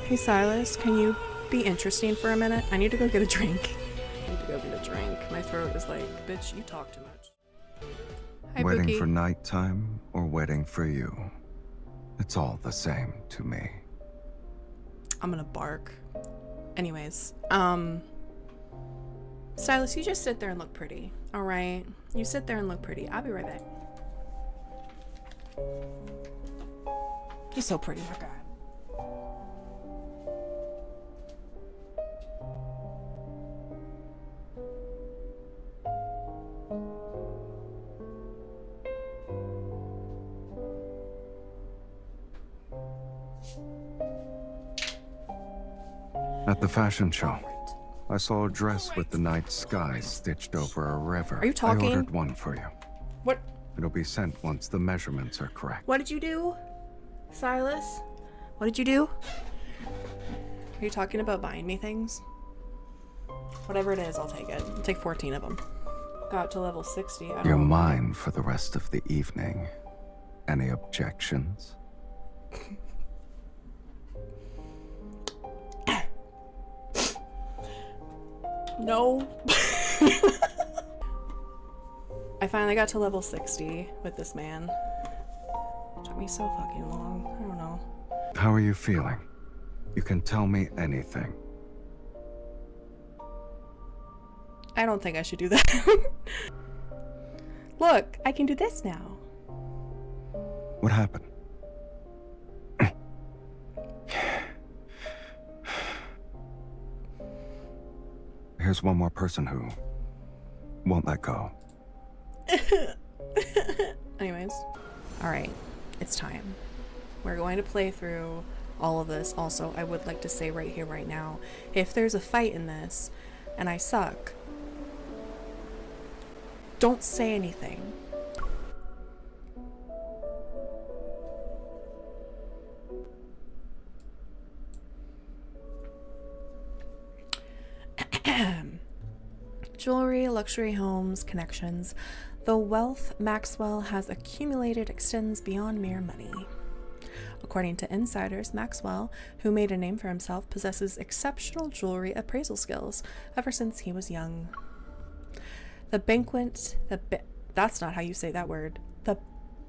Hey Silas, can you be interesting for a minute? I need to go get a drink. I need to go get a drink. My throat is like, bitch, you talk too much. Hi, Waiting Bookie. for nighttime or waiting for you. It's all the same to me. I'm gonna bark. Anyways, Silas, you just sit there and look pretty. All right, you sit there and look pretty. I'll be right back. He's so pretty, my God. At the fashion show, I saw a dress with the night sky stitched over a river. Are you talking? I ordered one for you. What? It'll be sent once the measurements are correct. What did you do, Silas? What did you do? Are you talking about buying me things? Whatever it is, I'll take it. I'll take 14 of them. Got to level 60. You're mine for the rest of the evening. Any objections? No. I finally got to level 60 with this man. It took me so fucking long. I don't know. How are you feeling? You can tell me anything. I don't think I should do that. Look, I can do this now. What happened? Here's one more person who won't let go. Anyways, all right, it's time. We're going to play through all of this. Also, I would like to say right here, right now, if there's a fight in this and I suck, don't say anything. Jewelry, luxury homes, connections. The wealth Maxwell has accumulated extends beyond mere money. According to insiders, Maxwell, who made a name for himself, possesses exceptional jewelry appraisal skills ever since he was young. That's not how you say that word. The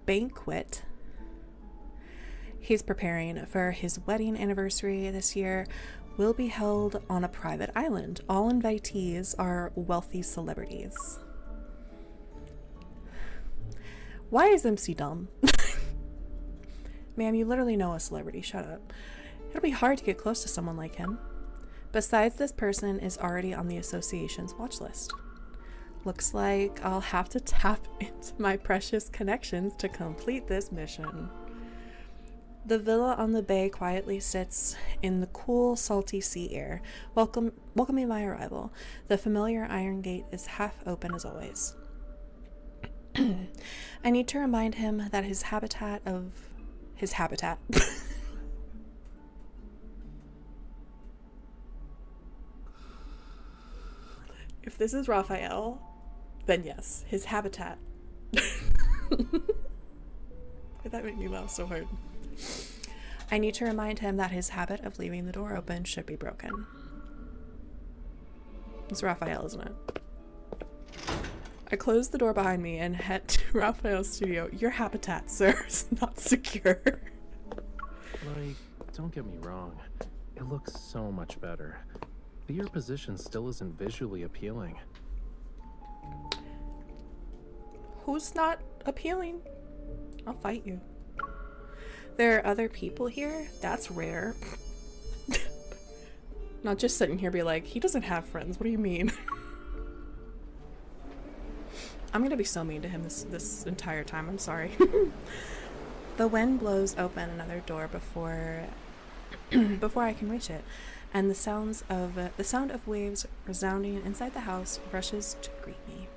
banquet he's preparing for his wedding anniversary this year will be held on a private island. All invitees are wealthy celebrities. Why is MC dumb? Ma'am, you literally know a celebrity. Shut up. It'll be hard to get close to someone like him. Besides, this person is already on the association's watch list. Looks like I'll have to tap into my precious connections to complete this mission. The villa on the bay quietly sits in the cool, salty sea air, welcoming my arrival. The familiar iron gate is half open as always. I need to remind him that his habitat. If this is Raphael, then yes, his habitat. That made me laugh so hard. I need to remind him that his habit of leaving the door open should be broken. It's Raphael, isn't it? I closed the door behind me and head to Raphael's studio. Your habitat, sir, is not secure. Like, don't get me wrong. It looks so much better. But your position still isn't visually appealing. Who's not appealing? I'll fight you. There are other people here? That's rare. Not just sitting here be like, he doesn't have friends. What do you mean? I'm gonna be so mean to him this entire time. I'm sorry. The wind blows open another door before I can reach it, and the sound of waves resounding inside the house rushes to greet me.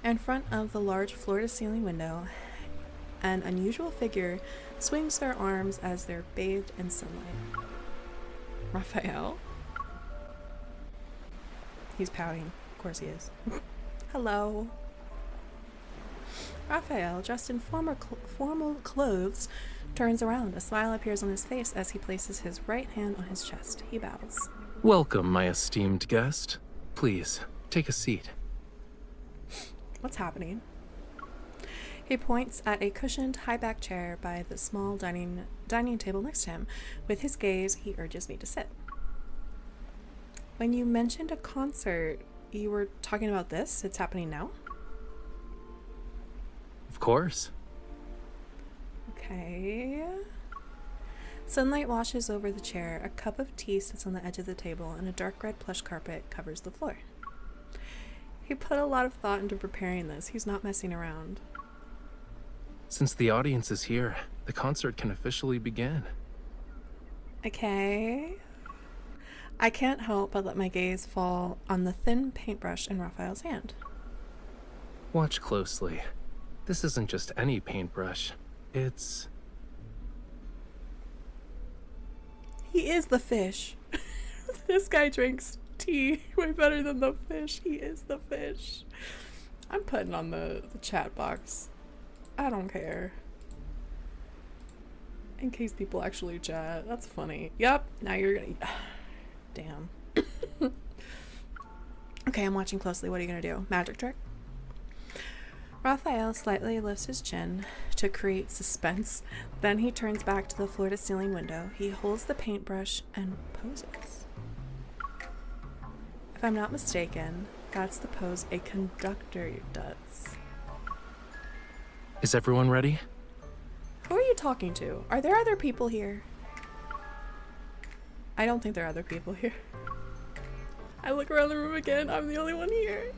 In front of the large floor-to-ceiling window, an unusual figure swings their arms as they're bathed in sunlight. Raphael? He's pouting. Of course he is. Hello. Raphael, dressed in formal clothes, turns around. A smile appears on his face as he places his right hand on his chest. He bows. Welcome, my esteemed guest. Please, take a seat. What's happening? He points at a cushioned, high-backed chair by the small dining table next to him. With his gaze, he urges me to sit. When you mentioned a concert, you were talking about this? It's happening now? Of course. Okay. Sunlight washes over the chair. A cup of tea sits on the edge of the table, and a dark red plush carpet covers the floor. He put a lot of thought into preparing this. He's not messing around. Since the audience is here, the concert can officially begin. Okay. I can't help but let my gaze fall on the thin paintbrush in Raphael's hand. Watch closely. This isn't just any paintbrush. It's... He is the fish. This guy drinks tea way better than the fish. He is the fish. I'm putting on the chat box. I don't care. In case people actually chat. That's funny. Yep, now you're gonna... Damn. Okay, I'm watching closely. What are you gonna do? Magic trick? Raphael slightly lifts his chin to create suspense. Then he turns back to the floor-to-ceiling window. He holds the paintbrush and poses. If I'm not mistaken, that's the pose a conductor does. Is everyone ready? Who are you talking to? Are there other people here? I don't think there are other people here. I look around the room again. I'm the only one here.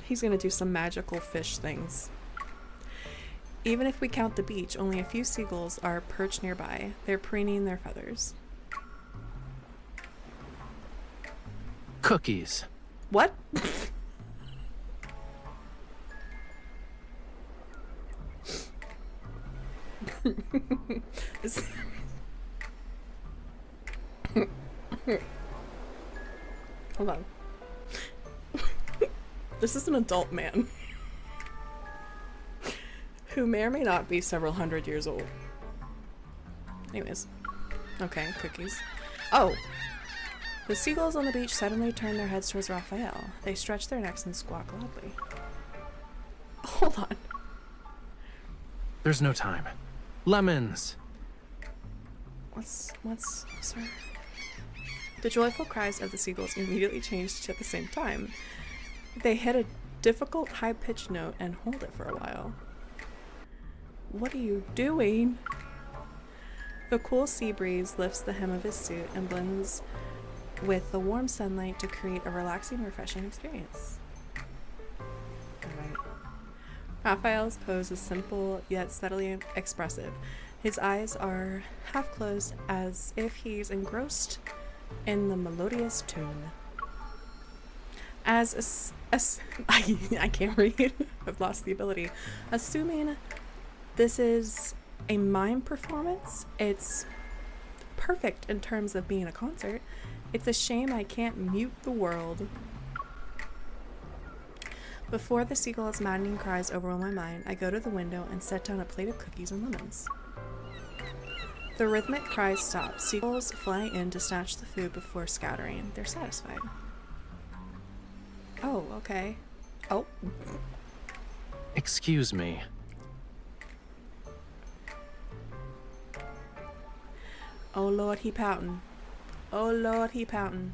He's gonna do some magical fish things. Even if we count the beach, only a few seagulls are perched nearby. They're preening their feathers. Cookies. What? Hold on. This is an adult man who may or may not be several hundred years old. Anyways. Okay, cookies. Oh! The seagulls on the beach suddenly turn their heads towards Raphael. They stretch their necks and squawk loudly. Hold on. There's no time. Lemons! What's, sorry? The joyful cries of the seagulls immediately changed at the same time. They hit a difficult high-pitched note and hold it for a while. What are you doing? The cool sea breeze lifts the hem of his suit and blends with the warm sunlight to create a relaxing, refreshing experience. Alright. Raphael's pose is simple yet steadily expressive. His eyes are half closed as if he's engrossed in the melodious tune. I can't read. I've lost the ability. Assuming this is a mime performance, it's perfect in terms of being a concert. It's a shame I can't mute the world. Before the seagull's maddening cries overwhelm my mind, I go to the window and set down a plate of cookies and lemons. The rhythmic cries stop. Seagulls fly in to snatch the food before scattering. They're satisfied. Oh, okay. Oh. Excuse me. Oh Lord, he pouting. Oh Lord, he pouting.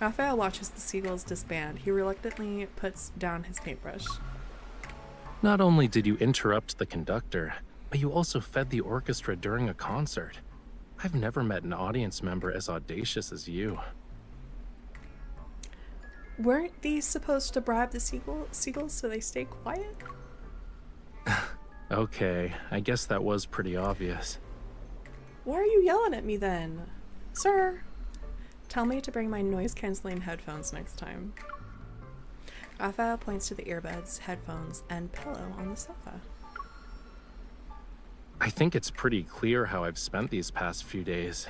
Raphael watches the seagulls disband. He reluctantly puts down his paintbrush. Not only did you interrupt the conductor, but you also fed the orchestra during a concert. I've never met an audience member as audacious as you. Weren't these supposed to bribe the seagulls so they stay quiet? Okay, I guess that was pretty obvious. Why are you yelling at me then? Sir, tell me to bring my noise-canceling headphones next time. Raphael points to the earbuds, headphones, and pillow on the sofa. I think it's pretty clear how I've spent these past few days.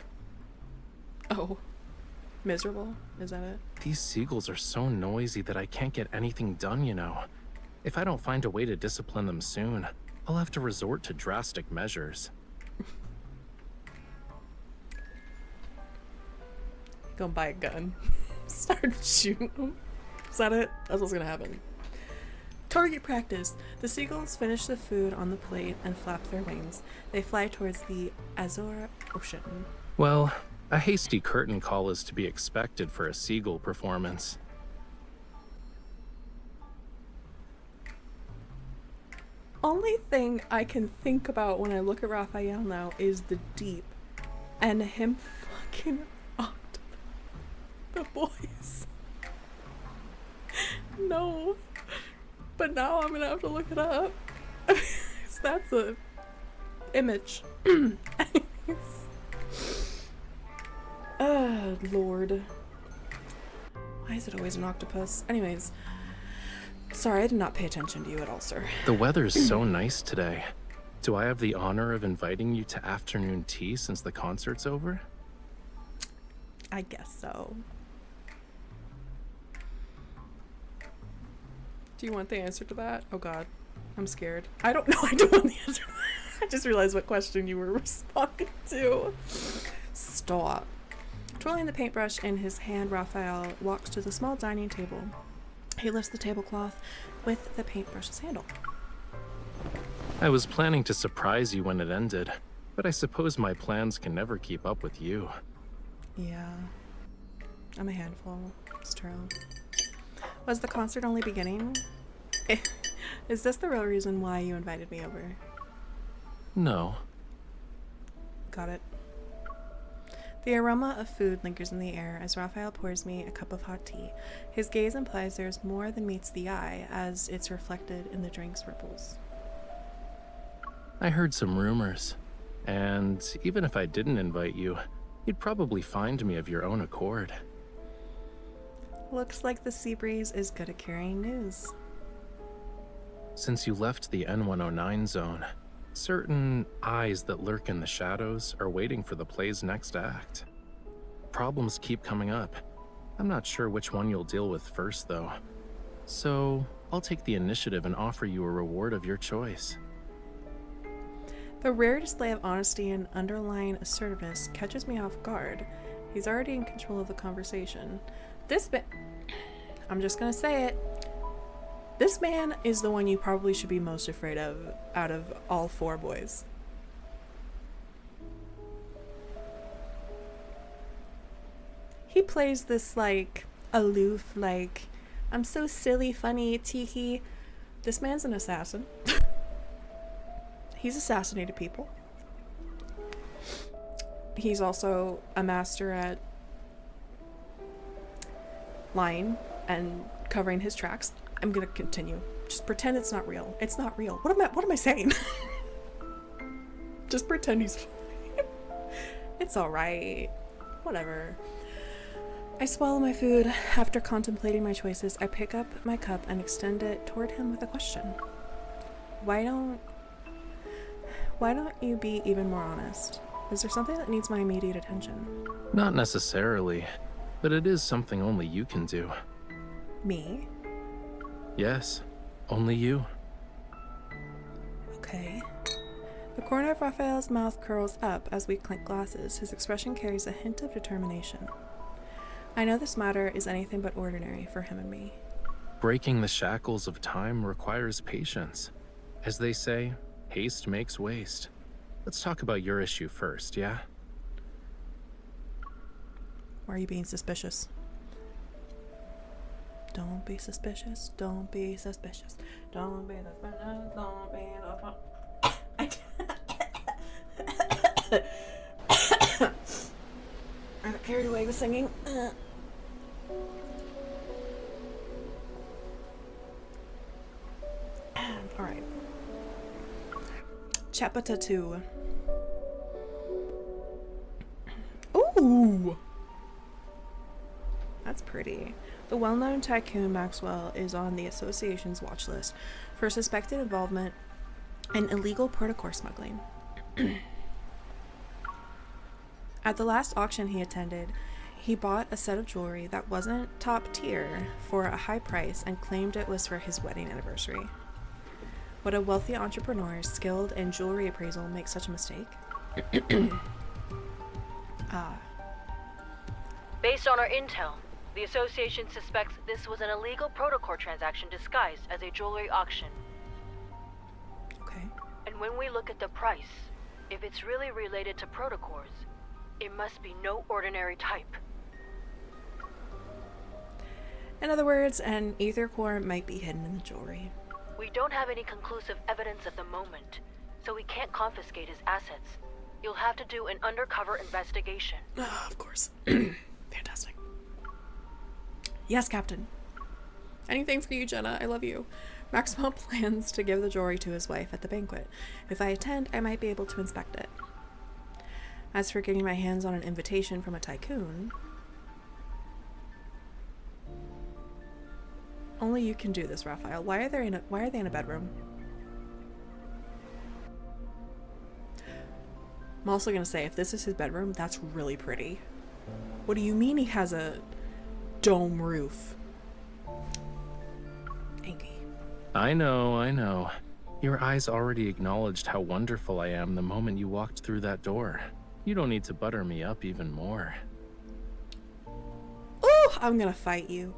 Oh, miserable? Is that it? These seagulls are so noisy that I can't get anything done, you know. If I don't find a way to discipline them soon, I'll have to resort to drastic measures. Go buy a gun. Start shooting them. Is that it? That's what's gonna happen. Target practice. The seagulls finish the food on the plate and flap their wings. They fly towards the Azure Ocean. Well, a hasty curtain call is to be expected for a seagull performance. Only thing I can think about when I look at Raphael now is the deep and him fucking up the boys. No. But now I'm gonna have to look it up. That's a image. Oh, Lord. Why is it always an octopus? Anyways. Sorry, I did not pay attention to you at all, sir. The weather's so nice today. Do I have the honor of inviting you to afternoon tea since the concert's over? I guess so. Do you want the answer to that? Oh god, I'm scared. I don't know. I don't want the answer to that. I just realized what question you were responding to. Stop. Twirling the paintbrush in his hand, Raphael walks to the small dining table. He lifts the tablecloth with the paintbrush's handle. I was planning to surprise you when it ended, but I suppose my plans can never keep up with you. Yeah. I'm a handful. It's true. Was the concert only beginning? Is this the real reason why you invited me over? No. Got it. The aroma of food lingers in the air as Raphael pours me a cup of hot tea. His gaze implies there's more than meets the eye as it's reflected in the drink's ripples. I heard some rumors, and even if I didn't invite you, you'd probably find me of your own accord. Looks like the sea breeze is good at carrying news. Since you left the N109 zone, certain eyes that lurk in the shadows are waiting for the play's next act. Problems keep coming up. I'm not sure which one you'll deal with first, though. So, I'll take the initiative and offer you a reward of your choice. The rare display of honesty and underlying assertiveness catches me off guard. He's already in control of the conversation. I'm just gonna say it. This man is the one you probably should be most afraid of out of all four boys. He plays this like aloof, like, I'm so silly, funny, tiki. This man's an assassin. He's assassinated people. He's also a master at lying and covering his tracks. I'm gonna continue. Just pretend it's not real. It's not real. What am I saying? Just pretend he's fine. It's alright. Whatever. I swallow my food. After contemplating my choices, I pick up my cup and extend it toward him with a question. Why don't you be even more honest? Is there something that needs my immediate attention? Not necessarily, but it is something only you can do. Me? Yes, only you. Okay. The corner of Raphael's mouth curls up as we clink glasses. His expression carries a hint of determination. I know this matter is anything but ordinary for him and me. Breaking the shackles of time requires patience. As they say, haste makes waste. Let's talk about your issue first, yeah? Why are you being suspicious? Don't be suspicious. Don't be suspicious. Don't be suspicious. Don't be suspicious. I got carried away with singing. Alright. Chapter 2. Ooh! That's pretty. The well-known tycoon Maxwell is on the association's watch list for suspected involvement in illegal port-of-course smuggling. At the last auction he attended, He bought a set of jewelry that wasn't top tier for a high price and claimed it was for his wedding anniversary. Would a wealthy entrepreneur skilled in jewelry appraisal make such a mistake? Based on our intel, the association suspects this was an illegal protocol transaction disguised as a jewelry auction. Okay. And when we look at the price, if it's really related to protocols, it must be no ordinary type. In other words, an ether core might be hidden in the jewelry. We don't have any conclusive evidence at the moment, so we can't confiscate his assets. You'll have to do an undercover investigation. Of course. Fantastic. Yes, Captain. Anything for you, Jenna. I love you. Maxwell plans to give the jewelry to his wife at the banquet. If I attend, I might be able to inspect it. As for getting my hands on an invitation from a tycoon, only you can do this, Raphael. Why are they in a bedroom? I'm also gonna say, if this is his bedroom, that's really pretty. What do you mean he has a dome roof? Angie. I know. Your eyes already acknowledged how wonderful I am the moment you walked through that door. You don't need to butter me up even more. Oh, I'm gonna fight you.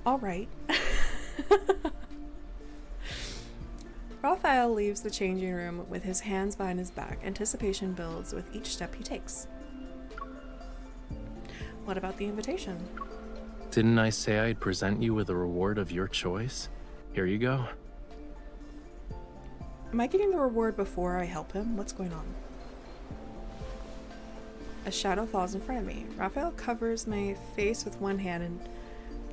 All right. Raphael leaves the changing room with his hands behind his back. Anticipation builds with each step he takes. What about the invitation? Didn't I say I'd present you with a reward of your choice? Here you go. Am I getting the reward before I help him? What's going on? A shadow falls in front of me. Raphael covers my face with one hand and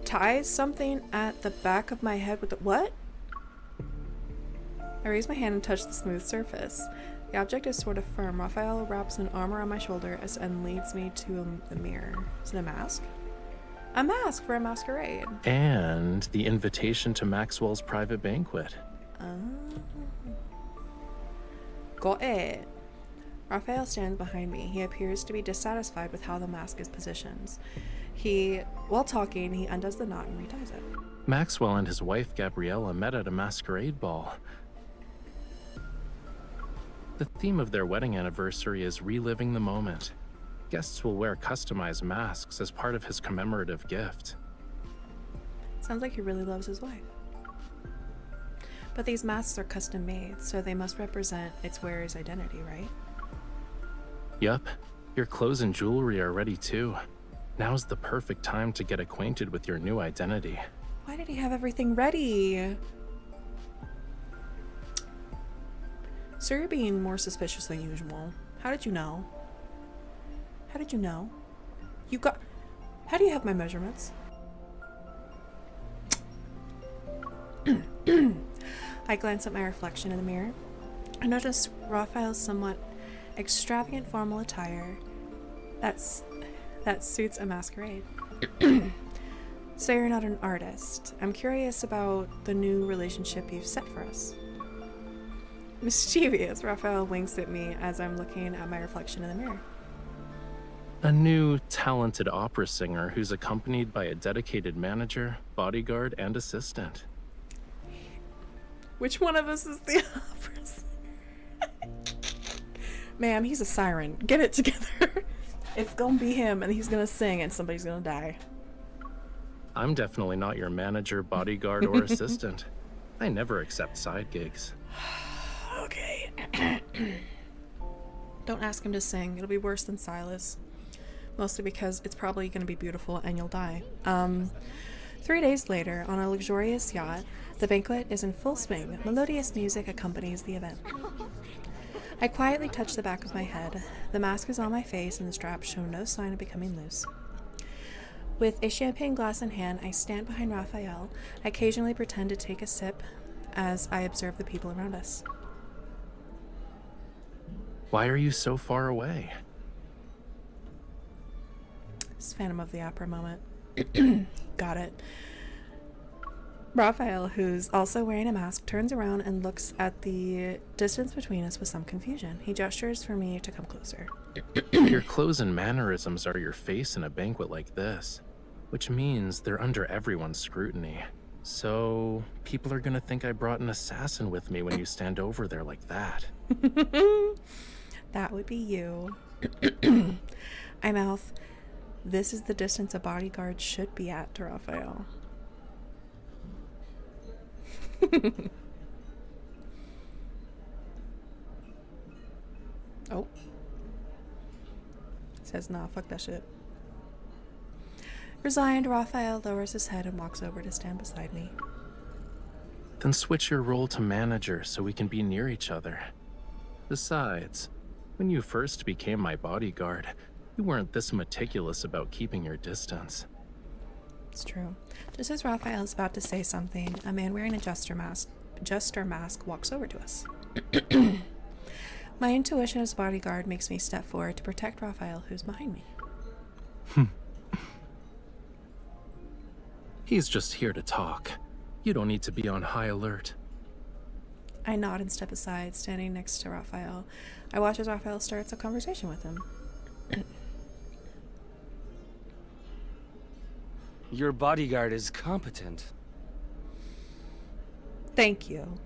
ties something at the back of my head with the— what? I raise my hand and touch the smooth surface. The object is sort of firm. Raphael wraps an arm around my shoulder and leads me to the mirror. Is it a mask? A mask for a masquerade. And the invitation to Maxwell's private banquet. Got it. Raphael stands behind me. He appears to be dissatisfied with how the mask is positioned. While talking, he undoes the knot and reties it. Maxwell and his wife Gabriella met at a masquerade ball. The theme of their wedding anniversary is reliving the moment. Guests will wear customized masks as part of his commemorative gift. Sounds like he really loves his wife. But these masks are custom made, so they must represent its wearer's identity, right? Yup, your clothes and jewelry are ready too. Now's the perfect time to get acquainted with your new identity. Why did he have everything ready? Sir, you're being more suspicious than usual. How did you know? How did you know? How do you have my measurements? I glance at my reflection in the mirror. I notice Raphael's somewhat extravagant formal attire that suits a masquerade. So you're not an artist. I'm curious about the new relationship you've set for us. Mischievous, Raphael winks at me as I'm looking at my reflection in the mirror. A new, talented opera singer who's accompanied by a dedicated manager, bodyguard, and assistant. Which one of us is the opera singer? Ma'am, he's a siren. Get it together. It's gonna be him, and he's gonna sing, and somebody's gonna die. I'm definitely not your manager, bodyguard, or assistant. I never accept side gigs. Okay. Don't ask him to sing. It'll be worse than Silas. Mostly because it's probably going to be beautiful and you'll die. 3 days later, on a luxurious yacht, the banquet is in full swing. Melodious music accompanies the event. I quietly touch the back of my head. The mask is on my face and the straps show no sign of becoming loose. With a champagne glass in hand, I stand behind Raphael. I occasionally pretend to take a sip as I observe the people around us. Why are you so far away? It's Phantom of the Opera moment. Got it. Raphael, who's also wearing a mask, turns around and looks at the distance between us with some confusion. He gestures for me to come closer. Your clothes and mannerisms are your face in a banquet like this, which means they're under everyone's scrutiny. So, people are gonna think I brought an assassin with me when you stand over there like that. That would be you. I mouth, this is the distance a bodyguard should be at to Raphael. Oh. Says, nah, fuck that shit. Resigned, Raphael lowers his head and walks over to stand beside me. Then switch your role to manager so we can be near each other. Besides, when you first became my bodyguard, you weren't this meticulous about keeping your distance. It's true. Just as Raphael is about to say something, a man wearing a jester mask walks over to us. My intuition as bodyguard makes me step forward to protect Raphael, who's behind me. He's just here to talk. You don't need to be on high alert. I nod and step aside, standing next to Raphael. I watch as Raphael starts a conversation with him. Your bodyguard is competent. Thank you.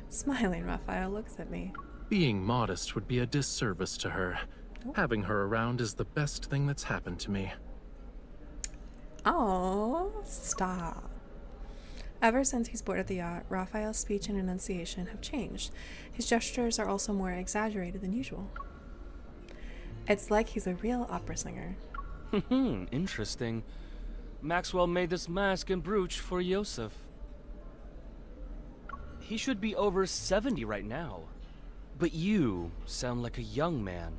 Smiling, Raphael looks at me. Being modest would be a disservice to her. Having her around is the best thing that's happened to me. Oh, stop. Ever since he's boarded the yacht, Raphael's speech and enunciation have changed. His gestures are also more exaggerated than usual. It's like he's a real opera singer. Interesting. Maxwell made this mask and brooch for Yosef. He should be over 70 right now. But you sound like a young man.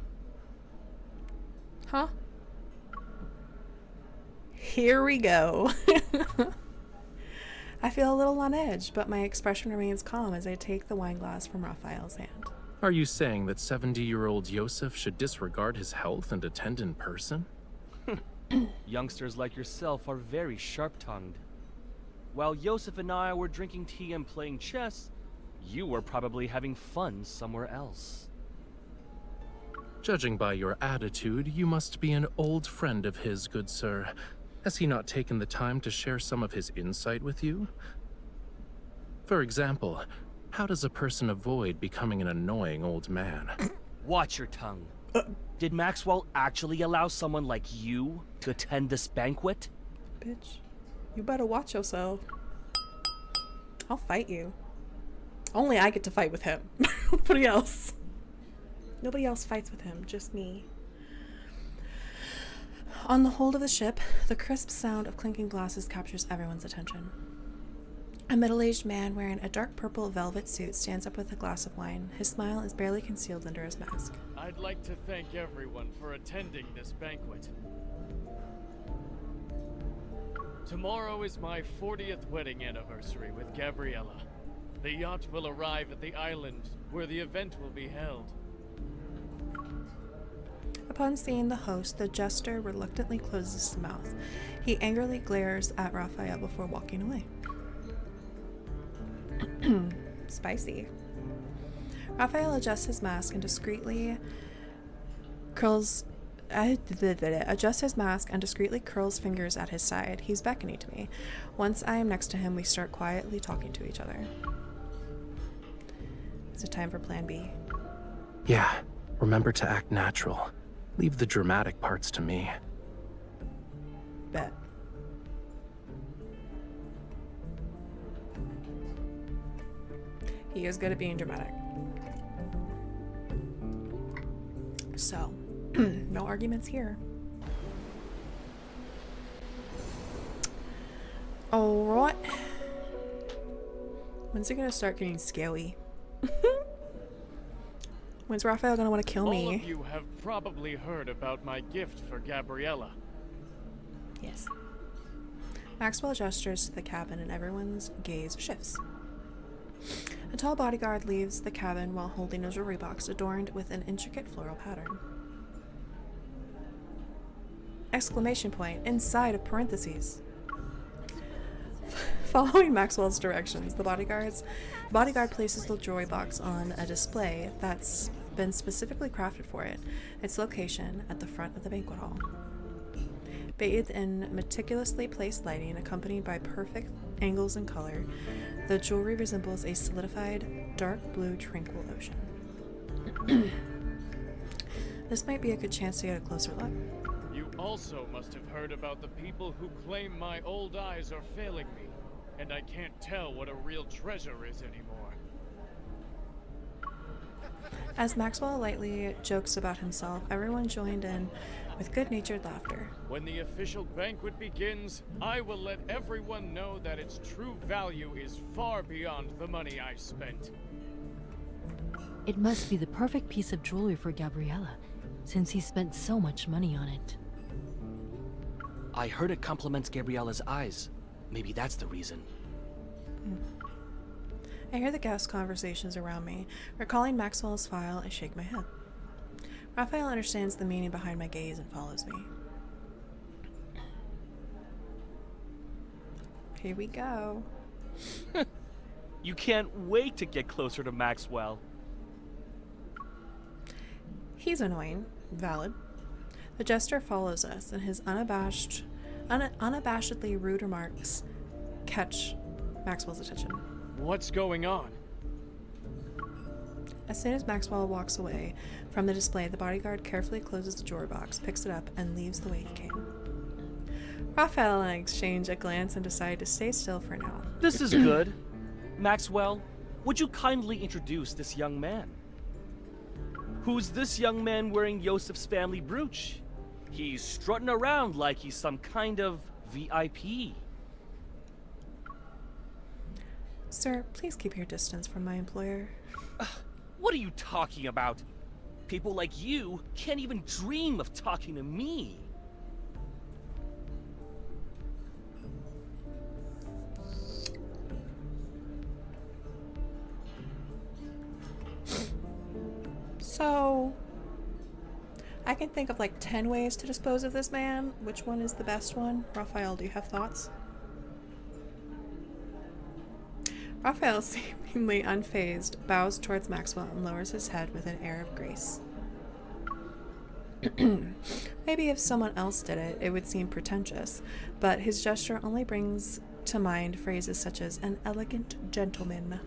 Huh? Here we go. I feel a little on edge, but my expression remains calm as I take the wine glass from Raphael's hand. Are you saying that 70-year-old Yosef should disregard his health and attend in person? Youngsters like yourself are very sharp-tongued. While Yosef and I were drinking tea and playing chess, you were probably having fun somewhere else. Judging by your attitude, you must be an old friend of his, good sir. Has he not taken the time to share some of his insight with you? For example, how does a person avoid becoming an annoying old man? Watch your tongue. Did Maxwell actually allow someone like you to attend this banquet? Bitch, you better watch yourself. I'll fight you. Only I get to fight with him. Nobody else. Nobody else fights with him, just me. On the hold of the ship, the crisp sound of clinking glasses captures everyone's attention. A middle-aged man wearing a dark purple velvet suit stands up with a glass of wine. His smile is barely concealed under his mask. I'd like to thank everyone for attending this banquet. Tomorrow is my 40th wedding anniversary with Gabriella. The yacht will arrive at the island where the event will be held. Upon seeing the host, the jester reluctantly closes his mouth. He angrily glares at Raphael before walking away. Spicy. Raphael adjusts his mask and discreetly curls fingers at his side. He's beckoning to me. Once I am next to him, we start quietly talking to each other. Is it time for plan B? Yeah, remember to act natural. Leave the dramatic parts to me. Bet. He is good at being dramatic. So, no arguments here. Alright. When's it gonna start getting scary? When's Raphael gonna want to kill me? All of you have probably heard about my gift for Gabriella. Yes. Maxwell gestures to the cabin and everyone's gaze shifts. A tall bodyguard leaves the cabin while holding a jewelry box adorned with an intricate floral pattern. Exclamation point inside of parentheses. Following Maxwell's directions, the bodyguard places the jewelry box on a display that's been specifically crafted for it, its location at the front of the banquet hall. Bathed in meticulously placed lighting accompanied by perfect angles and color, the jewelry resembles a solidified, dark blue, tranquil ocean. This might be a good chance to get a closer look. You also must have heard about the people who claim my old eyes are failing me, and I can't tell what a real treasure is anymore. As Maxwell lightly jokes about himself, everyone joined in with good-natured laughter. When the official banquet begins, I will let everyone know that its true value is far beyond the money I spent. It must be the perfect piece of jewelry for Gabriella, since he spent so much money on it. I heard it compliments Gabriella's eyes. Maybe that's the reason. I hear the guest conversations around me. Recalling Maxwell's file, I shake my head. Raphael understands the meaning behind my gaze and follows me. Here we go. You can't wait to get closer to Maxwell. He's annoying. Valid. The jester follows us, and his unabashedly rude remarks catch Maxwell's attention. What's going on? As soon as Maxwell walks away from the display, the bodyguard carefully closes the jewelry box, picks it up, and leaves the way he came. Raphael and I exchange a glance and decide to stay still for now. This is good. Maxwell, would you kindly introduce this young man? Who's this young man wearing Yosef's family brooch? He's strutting around like he's some kind of VIP. Sir, please keep your distance from my employer. What are you talking about? People like you can't even dream of talking to me. So, I can think of like 10 ways to dispose of this man. Which one is the best one? Raphael, do you have thoughts? Raphael, seemingly unfazed, bows towards Maxwell and lowers his head with an air of grace. Maybe if someone else did it, it would seem pretentious, but his gesture only brings to mind phrases such as an elegant gentleman.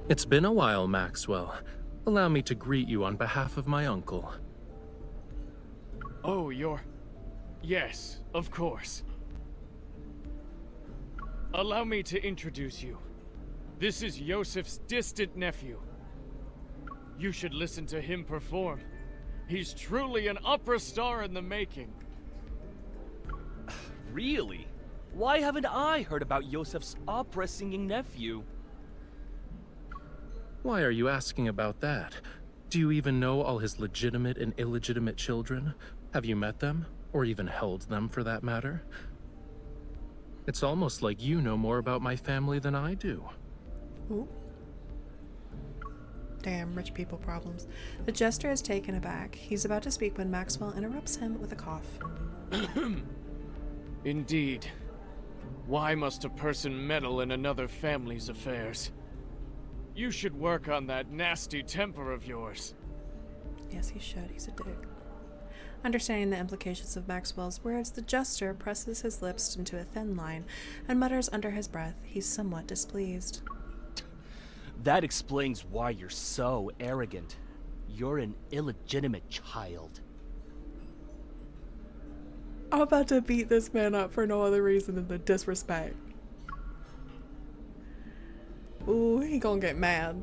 It's been a while, Maxwell. Allow me to greet you on behalf of my uncle. Oh, you're... Yes, of course. Allow me to introduce you. This is Yosef's distant nephew. You should listen to him perform. He's truly an opera star in the making. Really? Why haven't I heard about Yosef's opera-singing nephew? Why are you asking about that? Do you even know all his legitimate and illegitimate children? Have you met them? Or even held them, for that matter? It's almost like you know more about my family than I do. Ooh. Damn, rich people problems. The jester is taken aback. He's about to speak when Maxwell interrupts him with a cough. Indeed. Why must a person meddle in another family's affairs? You should work on that nasty temper of yours. Yes, he should. He's a dick. Understanding the implications of Maxwell's words, the jester presses his lips into a thin line and mutters under his breath. He's somewhat displeased. That explains why you're so arrogant. You're an illegitimate child. I'm about to beat this man up for no other reason than the disrespect. Ooh, he gonna get mad.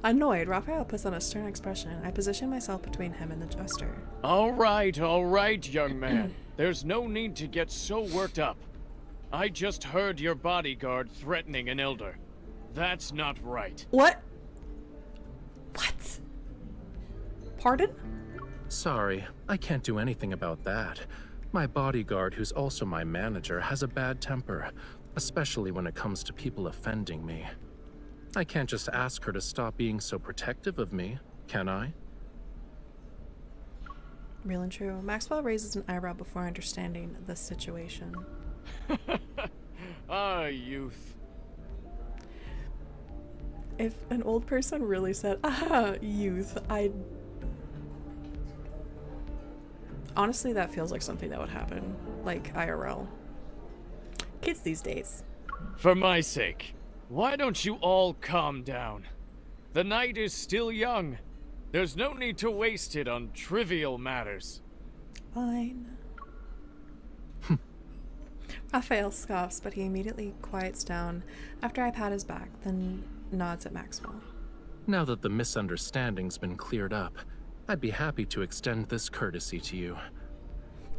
Annoyed, Raphael puts on a stern expression. I position myself between him and the jester. All right, young man. There's no need to get so worked up. I just heard your bodyguard threatening an elder. That's not right. What? What? Pardon? Sorry, I can't do anything about that. My bodyguard, who's also my manager, has a bad temper, especially when it comes to people offending me. I can't just ask her to stop being so protective of me, can I? Real and true. Maxwell raises an eyebrow before understanding the situation. Ah, youth. If an old person really said, ah, youth, I'd... Honestly, that feels like something that would happen. Like, IRL. Kids these days. For my sake, why don't you all calm down? The night is still young. There's no need to waste it on trivial matters. Fine. Raphael scoffs, but he immediately quiets down after I pat his back, then nods at Maxwell. Now that the misunderstanding's been cleared up, I'd be happy to extend this courtesy to you.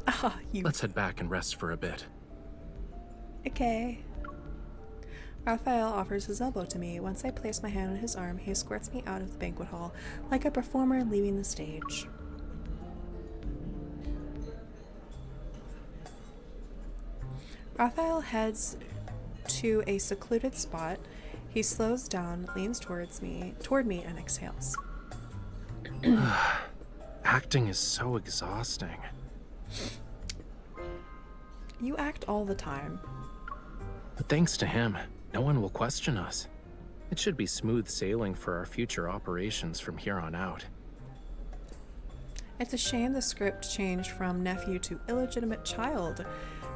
Ah, you... Let's head back and rest for a bit. Okay. Raphael offers his elbow to me. Once I place my hand on his arm, he escorts me out of the banquet hall like a performer leaving the stage. Raphael heads to a secluded spot. He slows down, leans toward me, and exhales. Acting is so exhausting. You act all the time. But thanks to him, no one will question us. It should be smooth sailing for our future operations from here on out. It's a shame the script changed from nephew to illegitimate child.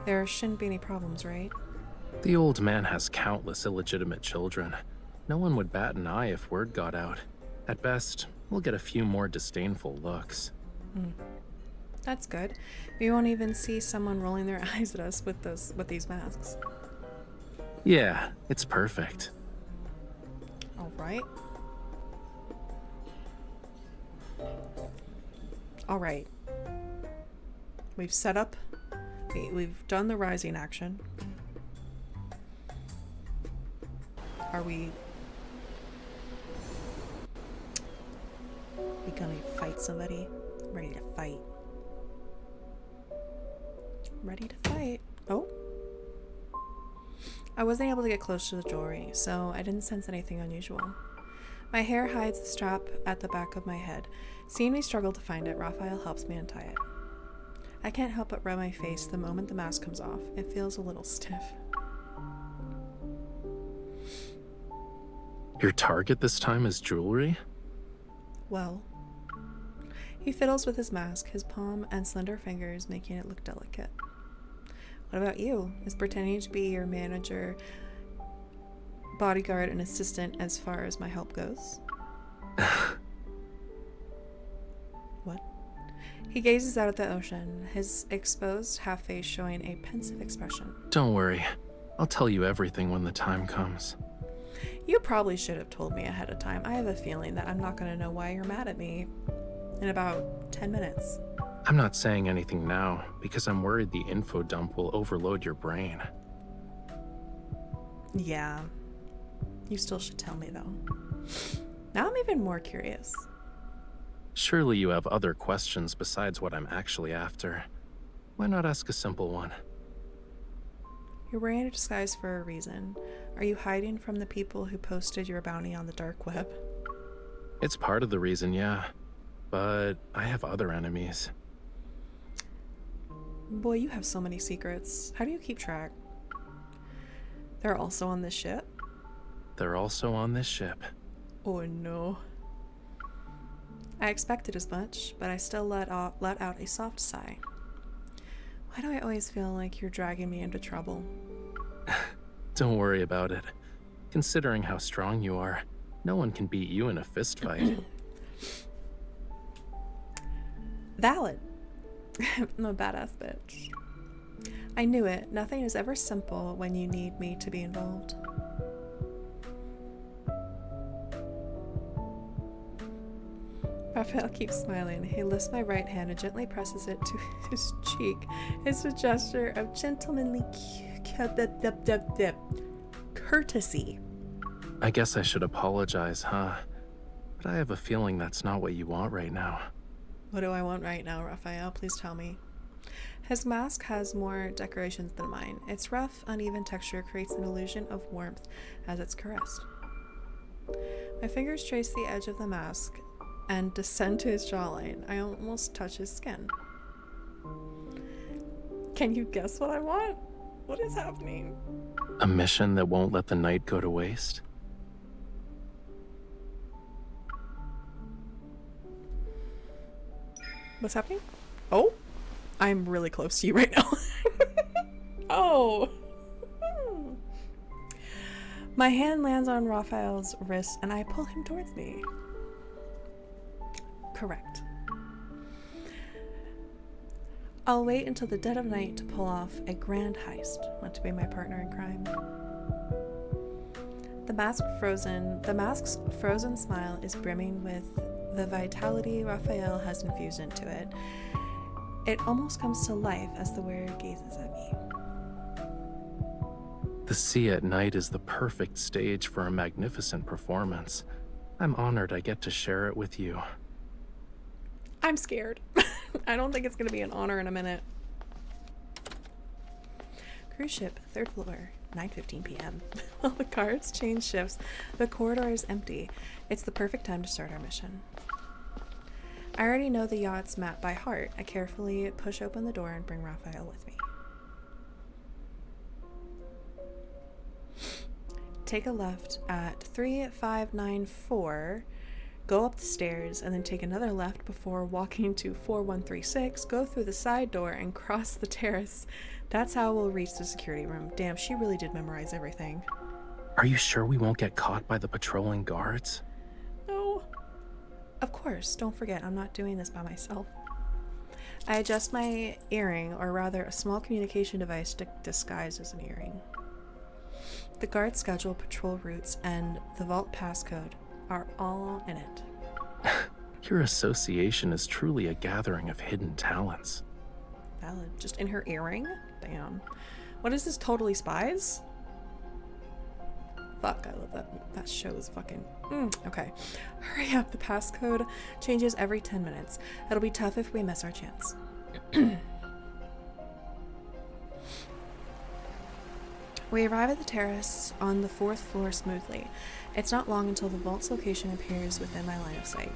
There shouldn't be any problems, right? The old man has countless illegitimate children. No one would bat an eye if word got out. At best, we'll get a few more disdainful looks. That's good. We won't even see someone rolling their eyes at us with these masks. Yeah, it's perfect. All right. All right. We've set up. We've done the rising action. Are we gonna fight somebody? I'm ready to fight. Ready to fight. Oh. I wasn't able to get close to the jewelry, so I didn't sense anything unusual. My hair hides the strap at the back of my head. Seeing me struggle to find it, Raphael helps me untie it. I can't help but rub my face the moment the mask comes off. It feels a little stiff. Your target this time is jewelry? Well, he fiddles with his mask, his palm and slender fingers making it look delicate. What about you? Is pretending to be your manager, bodyguard, and assistant as far as my help goes? What? He gazes out at the ocean, his exposed half-face showing a pensive expression. Don't worry. I'll tell you everything when the time comes. You probably should have told me ahead of time. I have a feeling that I'm not going to know why you're mad at me in about 10 minutes. I'm not saying anything now because I'm worried the info dump will overload your brain. Yeah. You still should tell me, though. Now I'm even more curious. Surely you have other questions besides what I'm actually after. Why not ask a simple one? You're wearing a disguise for a reason. Are you hiding from the people who posted your bounty on the dark web? It's part of the reason, yeah. But I have other enemies. Boy, you have so many secrets. How do you keep track? They're also on this ship? They're also on this ship. Oh no. I expected as much, but I still let out a soft sigh. Why do I always feel like you're dragging me into trouble? Don't worry about it. Considering how strong you are, no one can beat you in a fist fight. Valid. I'm a badass bitch. I knew it. Nothing is ever simple when you need me to be involved. Raphael keeps smiling. He lifts my right hand and gently presses it to his cheek. It's a gesture of gentlemanly courtesy. I guess I should apologize, huh? But I have a feeling that's not what you want right now. What do I want right now, Raphael? Please tell me. His mask has more decorations than mine. Its rough, uneven texture creates an illusion of warmth as it's caressed. My fingers trace the edge of the mask and descend to his jawline. I almost touch his skin. Can you guess what I want? What is happening? A mission that won't let the night go to waste? What's happening? Oh, I'm really close to you right now. Oh. My hand lands on Raphael's wrist and I pull him towards me. Correct. I'll wait until the dead of night to pull off a grand heist. Want to be my partner in crime? The mask's frozen smile is brimming with the vitality Rafayel has infused into it. It almost comes to life as the wearer gazes at me. The sea at night is the perfect stage for a magnificent performance. I'm honored I get to share it with you. I'm scared. I don't think it's going to be an honor in a minute. Cruise ship, 3rd floor, 9:15 p.m. While the guards change shifts, the corridor is empty. It's the perfect time to start our mission. I already know the yacht's map by heart. I carefully push open the door and bring Rafayel with me. Take a left at 3594, go up the stairs, and then take another left before walking to 4136, go through the side door, and cross the terrace. That's how we'll reach the security room. Damn, she really did memorize everything. Are you sure we won't get caught by the patrolling guards? No. Of course, don't forget, I'm not doing this by myself. I adjust my earring, or rather a small communication device disguised as an earring. The guard schedule, patrol routes, and the vault passcode are all in it. Your association is truly a gathering of hidden talents. Valid. Just in her earring? Damn. What is this, Totally Spies? Fuck, I love that. That show is fucking... Okay. Hurry up, the passcode changes every 10 minutes. It'll be tough if we miss our chance. We arrive at the terrace on the 4th floor smoothly. It's not long until the vault's location appears within my line of sight.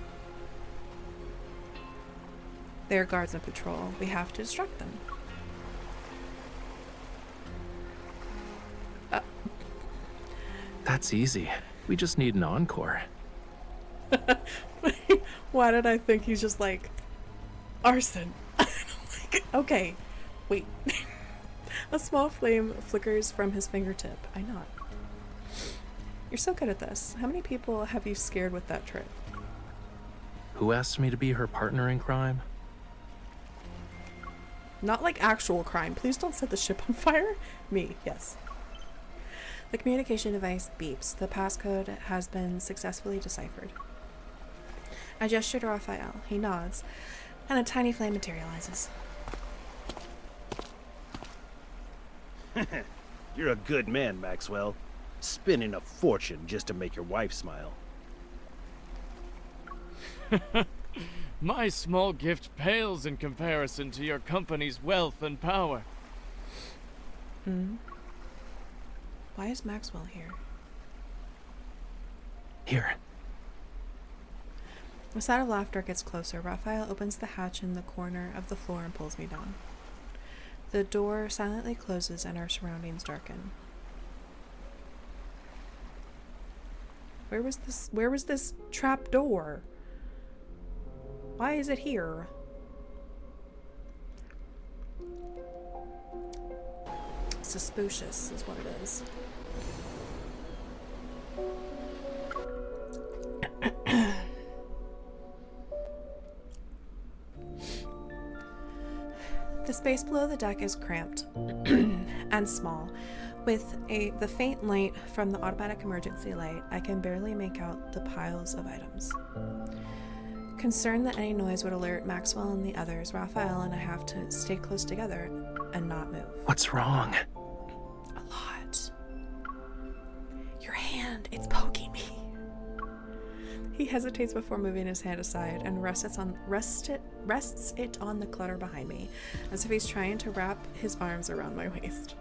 There are guards on patrol. We have to distract them. That's easy. We just need an encore. Why did I think he's just like, arson? Like, okay, wait. A small flame flickers from his fingertip. I nod. You're so good at this. How many people have you scared with that trick? Who asked me to be her partner in crime? Not like actual crime. Please don't set the ship on fire. Me, yes. The communication device beeps. The passcode has been successfully deciphered. I gesture to Rafayel. He nods, and a tiny flame materializes. You're a good man, Maxwell. Spending a fortune just to make your wife smile. My small gift pales in comparison to your company's wealth and power. Why is Maxwell here? Here. The sound of laughter gets closer. Raphael opens the hatch in the corner of the floor and pulls me down. The door silently closes and our surroundings darken. Where was this trap door? Why is it here? Suspicious is what it is. The space below the deck is cramped and small. With the faint light from the automatic emergency light, I can barely make out the piles of items. Concerned that any noise would alert Maxwell and the others, Rafayel and I have to stay close together and not move. What's wrong? A lot. Your hand, it's poking me. He hesitates before moving his hand aside and rests it on the clutter behind me, as if he's trying to wrap his arms around my waist.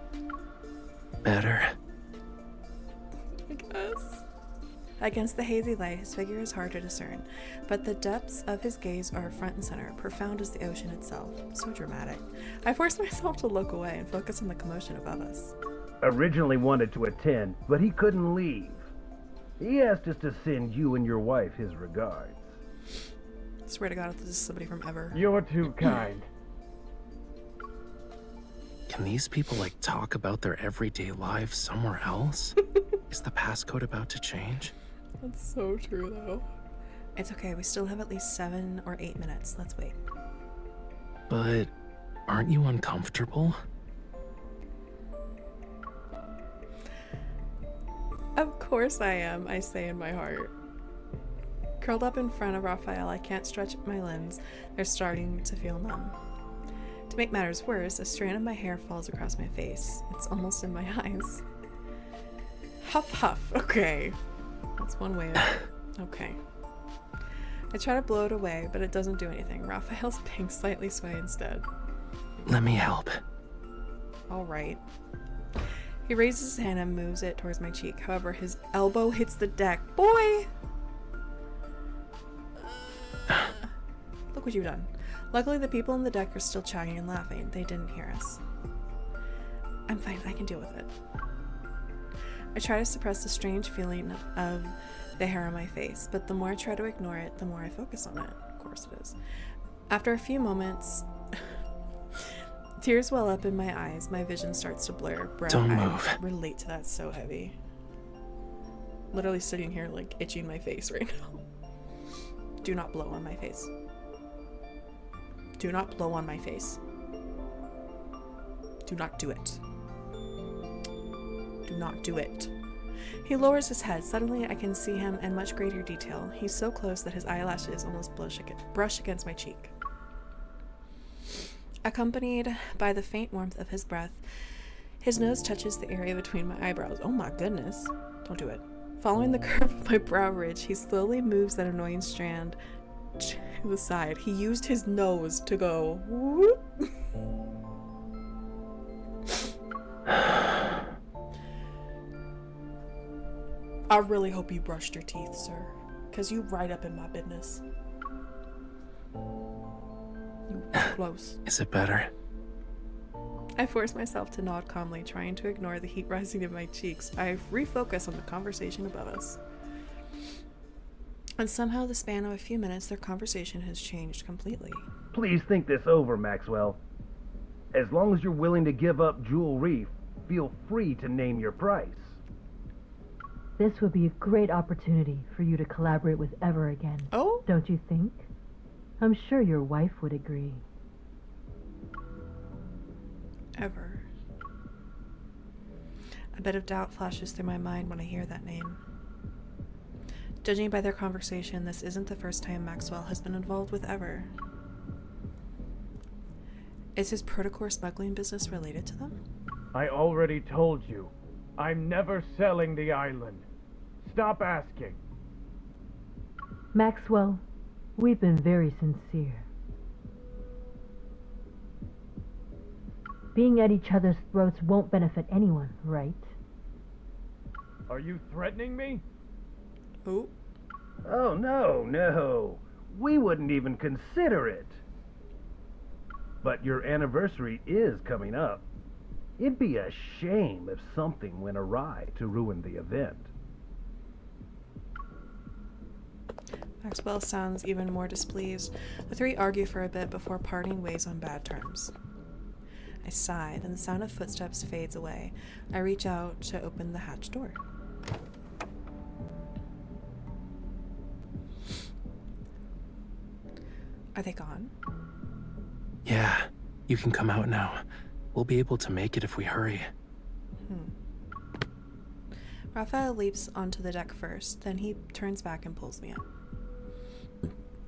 Better. I guess. Against the hazy light, his figure is hard to discern, but the depths of his gaze are front and center, profound as the ocean itself. So dramatic. I forced myself to look away and focus on the commotion above us. Originally wanted to attend, but he couldn't leave. He asked us to send you and your wife his regards. Swear to God, if this is somebody from Ever. You're too kind. Can these people, like, talk about their everyday lives somewhere else? Is the passcode about to change? That's so true, though. It's okay, we still have at least 7 or 8 minutes. Let's wait. But aren't you uncomfortable? Of course I am, I say in my heart. Curled up in front of Rafayel, I can't stretch my limbs. They're starting to feel numb. To make matters worse, a strand of my hair falls across my face. It's almost in my eyes. Huff huff, okay. That's one way of it. Okay. I try to blow it away, but it doesn't do anything. Raphael's bangs slightly sway instead. Let me help. Alright. He raises his hand and moves it towards my cheek. However, his elbow hits the deck. Boy! Look what you've done. Luckily, the people on the deck are still chatting and laughing. They didn't hear us. I'm fine. I can deal with it. I try to suppress the strange feeling of the hair on my face, but the more I try to ignore it, the more I focus on it. Of course it is. After a few moments, tears well up in my eyes. My vision starts to blur. Bro, Don't I move. relate to that so heavy. Literally sitting here, like, itching my face right now. Do not blow on my face. Do not blow on my face. Do not do it. Do not do it. He lowers his head. Suddenly, I can see him in much greater detail. He's so close that his eyelashes almost brush against my cheek. Accompanied by the faint warmth of his breath, his nose touches the area between my eyebrows. Oh my goodness. Don't do it. Following the curve of my brow ridge, he slowly moves that annoying strand to the side. He used his nose to go whoop. I really hope you brushed your teeth, sir, because you right up in my business. You close. Is it better? I force myself to nod calmly, trying to ignore the heat rising in my cheeks. I refocus on the conversation above us. And somehow, the span of a few minutes, their conversation has changed completely. Please think this over, Maxwell. As long as you're willing to give up Jewel Reef, feel free to name your price. This would be a great opportunity for you to collaborate with Ever again. Oh? Don't you think? I'm sure your wife would agree. Ever. A bit of doubt flashes through my mind when I hear that name. Judging by their conversation, this isn't the first time Maxwell has been involved with Ever. Is his protocore smuggling business related to them? I already told you. I'm never selling the island. Stop asking. Maxwell, we've been very sincere. Being at each other's throats won't benefit anyone, right? Are you threatening me? Oh. Oh, no. We wouldn't even consider it. But your anniversary is coming up. It'd be a shame if something went awry to ruin the event. Maxwell sounds even more displeased. The three argue for a bit before parting ways on bad terms. I sigh, then the sound of footsteps fades away. I reach out to open the hatch door. Are they gone? Yeah, you can come out now. We'll be able to make it if we hurry. Raphael leaps onto the deck first, then he turns back and pulls me up.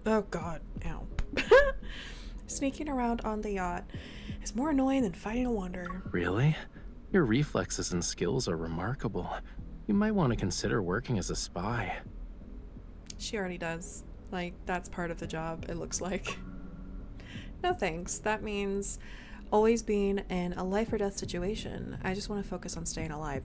Oh god, ow. Sneaking around on the yacht is more annoying than fighting a wanderer. Really? Your reflexes and skills are remarkable. You might want to consider working as a spy. She already does. Like, that's part of the job, it looks like. No thanks. That means always being in a life or death situation. I just want to focus on staying alive.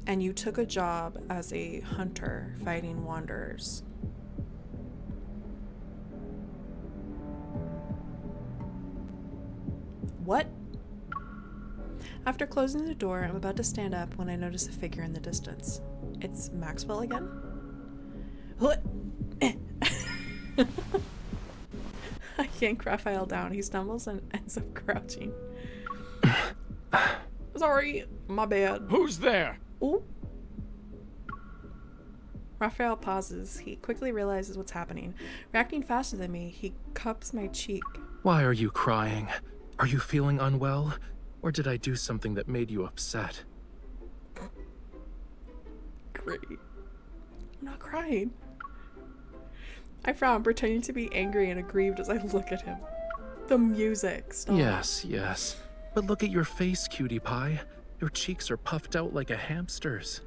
And you took a job as a hunter fighting wanderers. What? After closing the door, I'm about to stand up when I notice a figure in the distance. It's Maxwell again? What? I yank Raphael down. He stumbles and ends up crouching. Sorry, my bad. Who's there? Ooh. Raphael pauses. He quickly realizes what's happening. Reacting faster than me, he cups my cheek. Why are you crying? Are you feeling unwell? Or did I do something that made you upset? Great. I'm not crying. I frown, pretending to be angry and aggrieved as I look at him. The music. Stop. Yes. But look at your face, cutie pie. Your cheeks are puffed out like a hamster's.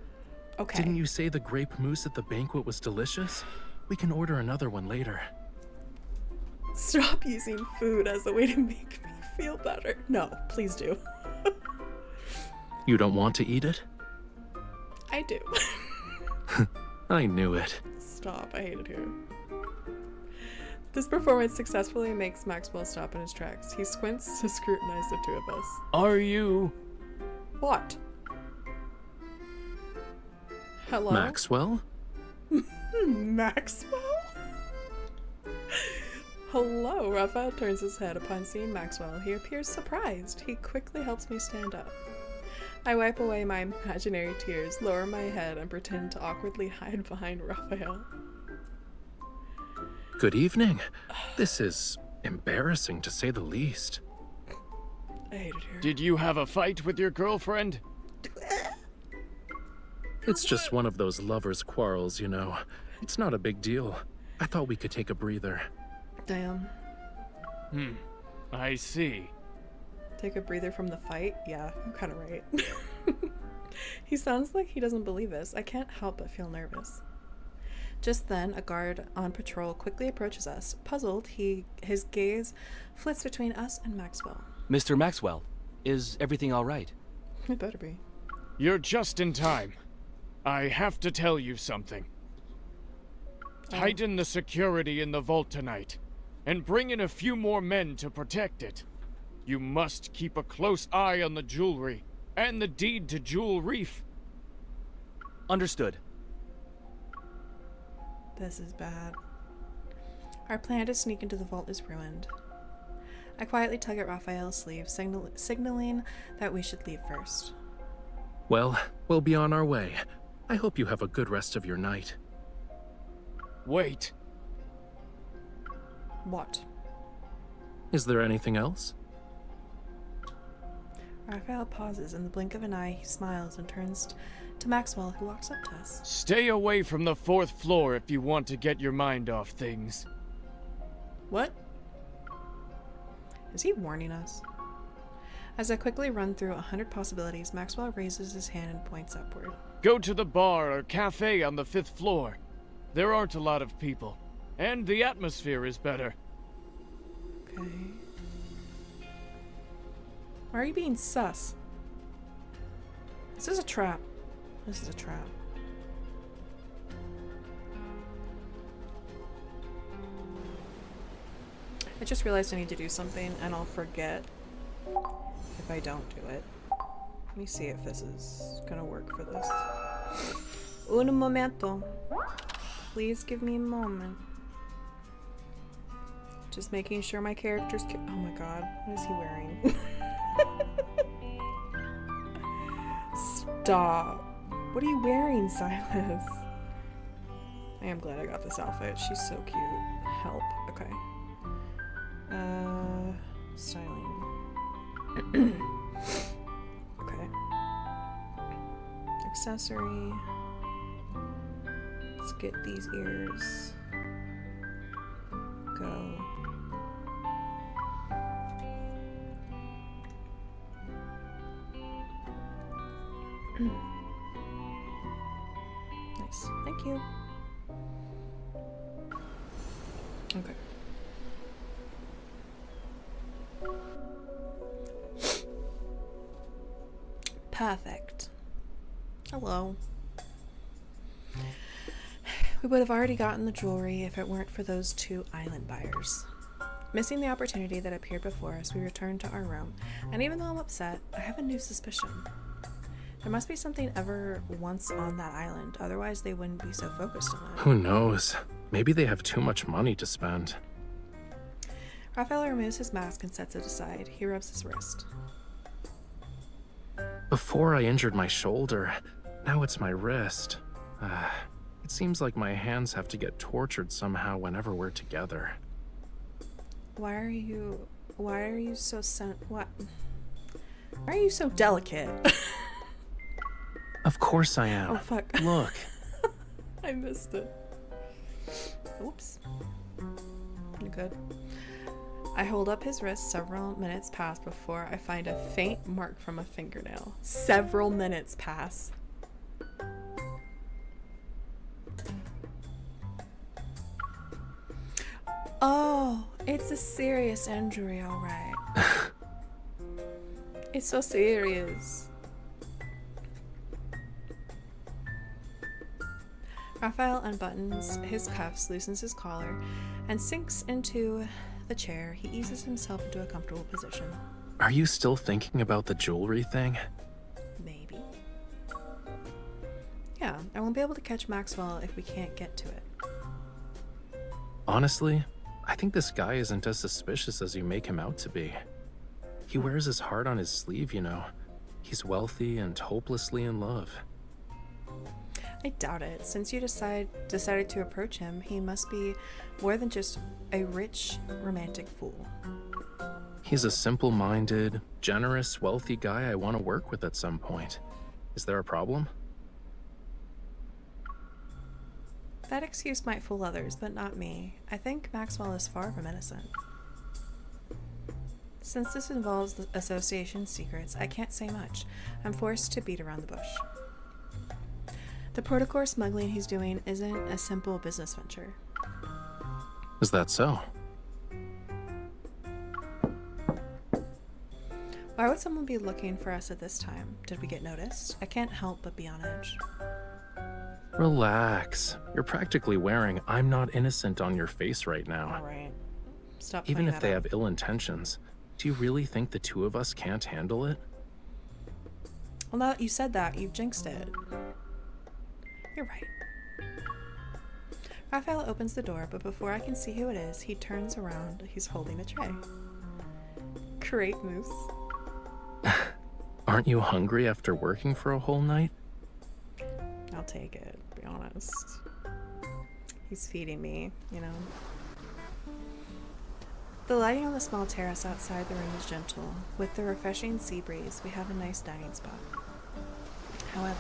Okay. Didn't you say the grape mousse at the banquet was delicious? We can order another one later. Stop using food as a way to make me feel better. No, please do. You don't want to eat it? I do. I knew it. Stop. I hate it here. This performance successfully makes Maxwell stop in his tracks. He squints to scrutinize the two of us. Are you... What? Hello? Maxwell? Maxwell? Hello. Raphael turns his head upon seeing Maxwell. He appears surprised. He quickly helps me stand up. I wipe away my imaginary tears, lower my head, and pretend to awkwardly hide behind Raphael. Good evening. This is embarrassing to say the least. I hate it here. Did you have a fight with your girlfriend? It's just one of those lovers' quarrels, you know. It's not a big deal. I thought we could take a breather. Damn. I see. Take a breather from the fight? Yeah, you're kind of right. He sounds like he doesn't believe us. I can't help but feel nervous. Just then, a guard on patrol quickly approaches us. Puzzled, his gaze flits between us and Maxwell. Mr. Maxwell, is everything all right? It better be. You're just in time. I have to tell you something. Tighten the security in the vault tonight, and bring in a few more men to protect it. You must keep a close eye on the jewelry, and the deed to Jewel Reef. Understood. This is bad. Our plan to sneak into the vault is ruined. I quietly tug at Raphael's sleeve, signaling that we should leave first. Well, we'll be on our way. I hope you have a good rest of your night. Wait. What? Is there anything else? Raphael pauses. In the blink of an eye, he smiles and turns to Maxwell, who walks up to us. Stay away from the 4th floor if you want to get your mind off things. What? Is he warning us? As I quickly run through 100 possibilities, Maxwell raises his hand and points upward. Go to the bar or cafe on the 5th floor. There aren't a lot of people, and the atmosphere is better. Okay. Why are you being sus? This is a trap. This is a trap. I just realized I need to do something, and I'll forget if I don't do it. Let me see if this is gonna work for this. Un momento. Please give me a moment. Just making sure my character's oh my god, what is he wearing? Stop. What are you wearing, Silas? I am glad I got this outfit. She's so cute. Help. Okay. Styling. Okay. Accessory. Let's get these ears. Go. Nice. Thank you. Okay. Perfect. Hello. We would have already gotten the jewelry if it weren't for those 2 island buyers. Missing the opportunity that appeared before us, we returned to our room, and even though I'm upset, I have a new suspicion. There must be something ever once on that island, otherwise they wouldn't be so focused on it. Who knows? Maybe they have too much money to spend. Rafayel removes his mask and sets it aside. He rubs his wrist. Before I injured my shoulder, now it's my wrist. It seems like my hands have to get tortured somehow whenever we're together. Why are you so Why are you so delicate? Of course I am. Oh, fuck. Look. I missed it. Oops. You good? I hold up his wrist. Several minutes pass before I find a faint mark from a fingernail. Several minutes pass. Oh, it's a serious injury, alright. It's so serious. Rafayel unbuttons his cuffs, loosens his collar, and sinks into the chair. He eases himself into a comfortable position. Are you still thinking about the jewelry thing? Maybe. Yeah, I won't be able to catch Maxwell if we can't get to it. Honestly, I think this guy isn't as suspicious as you make him out to be. He wears his heart on his sleeve, you know. He's wealthy and hopelessly in love. I doubt it. Since you decided to approach him, he must be more than just a rich, romantic fool. He's a simple-minded, generous, wealthy guy I want to work with at some point. Is there a problem? That excuse might fool others, but not me. I think Maxwell is far from innocent. Since this involves the association's secrets, I can't say much. I'm forced to beat around the bush. The protocore smuggling he's doing isn't a simple business venture. Is that so? Why would someone be looking for us at this time? Did we get noticed? I can't help but be on edge. Relax. You're practically wearing "I'm not innocent" on your face right now. Alright. Stop Even playing if they that up. have ill intentions, do you really think the 2 of us can't handle it? Well, now that you said that, you've jinxed it. You're right. Rafayel opens the door, but before I can see who it is, he turns around. He's holding a tray. Great moose. Aren't you hungry after working for a whole night? I'll take it, to be honest. He's feeding me, you know. The lighting on the small terrace outside the room is gentle. With the refreshing sea breeze, we have a nice dining spot. However,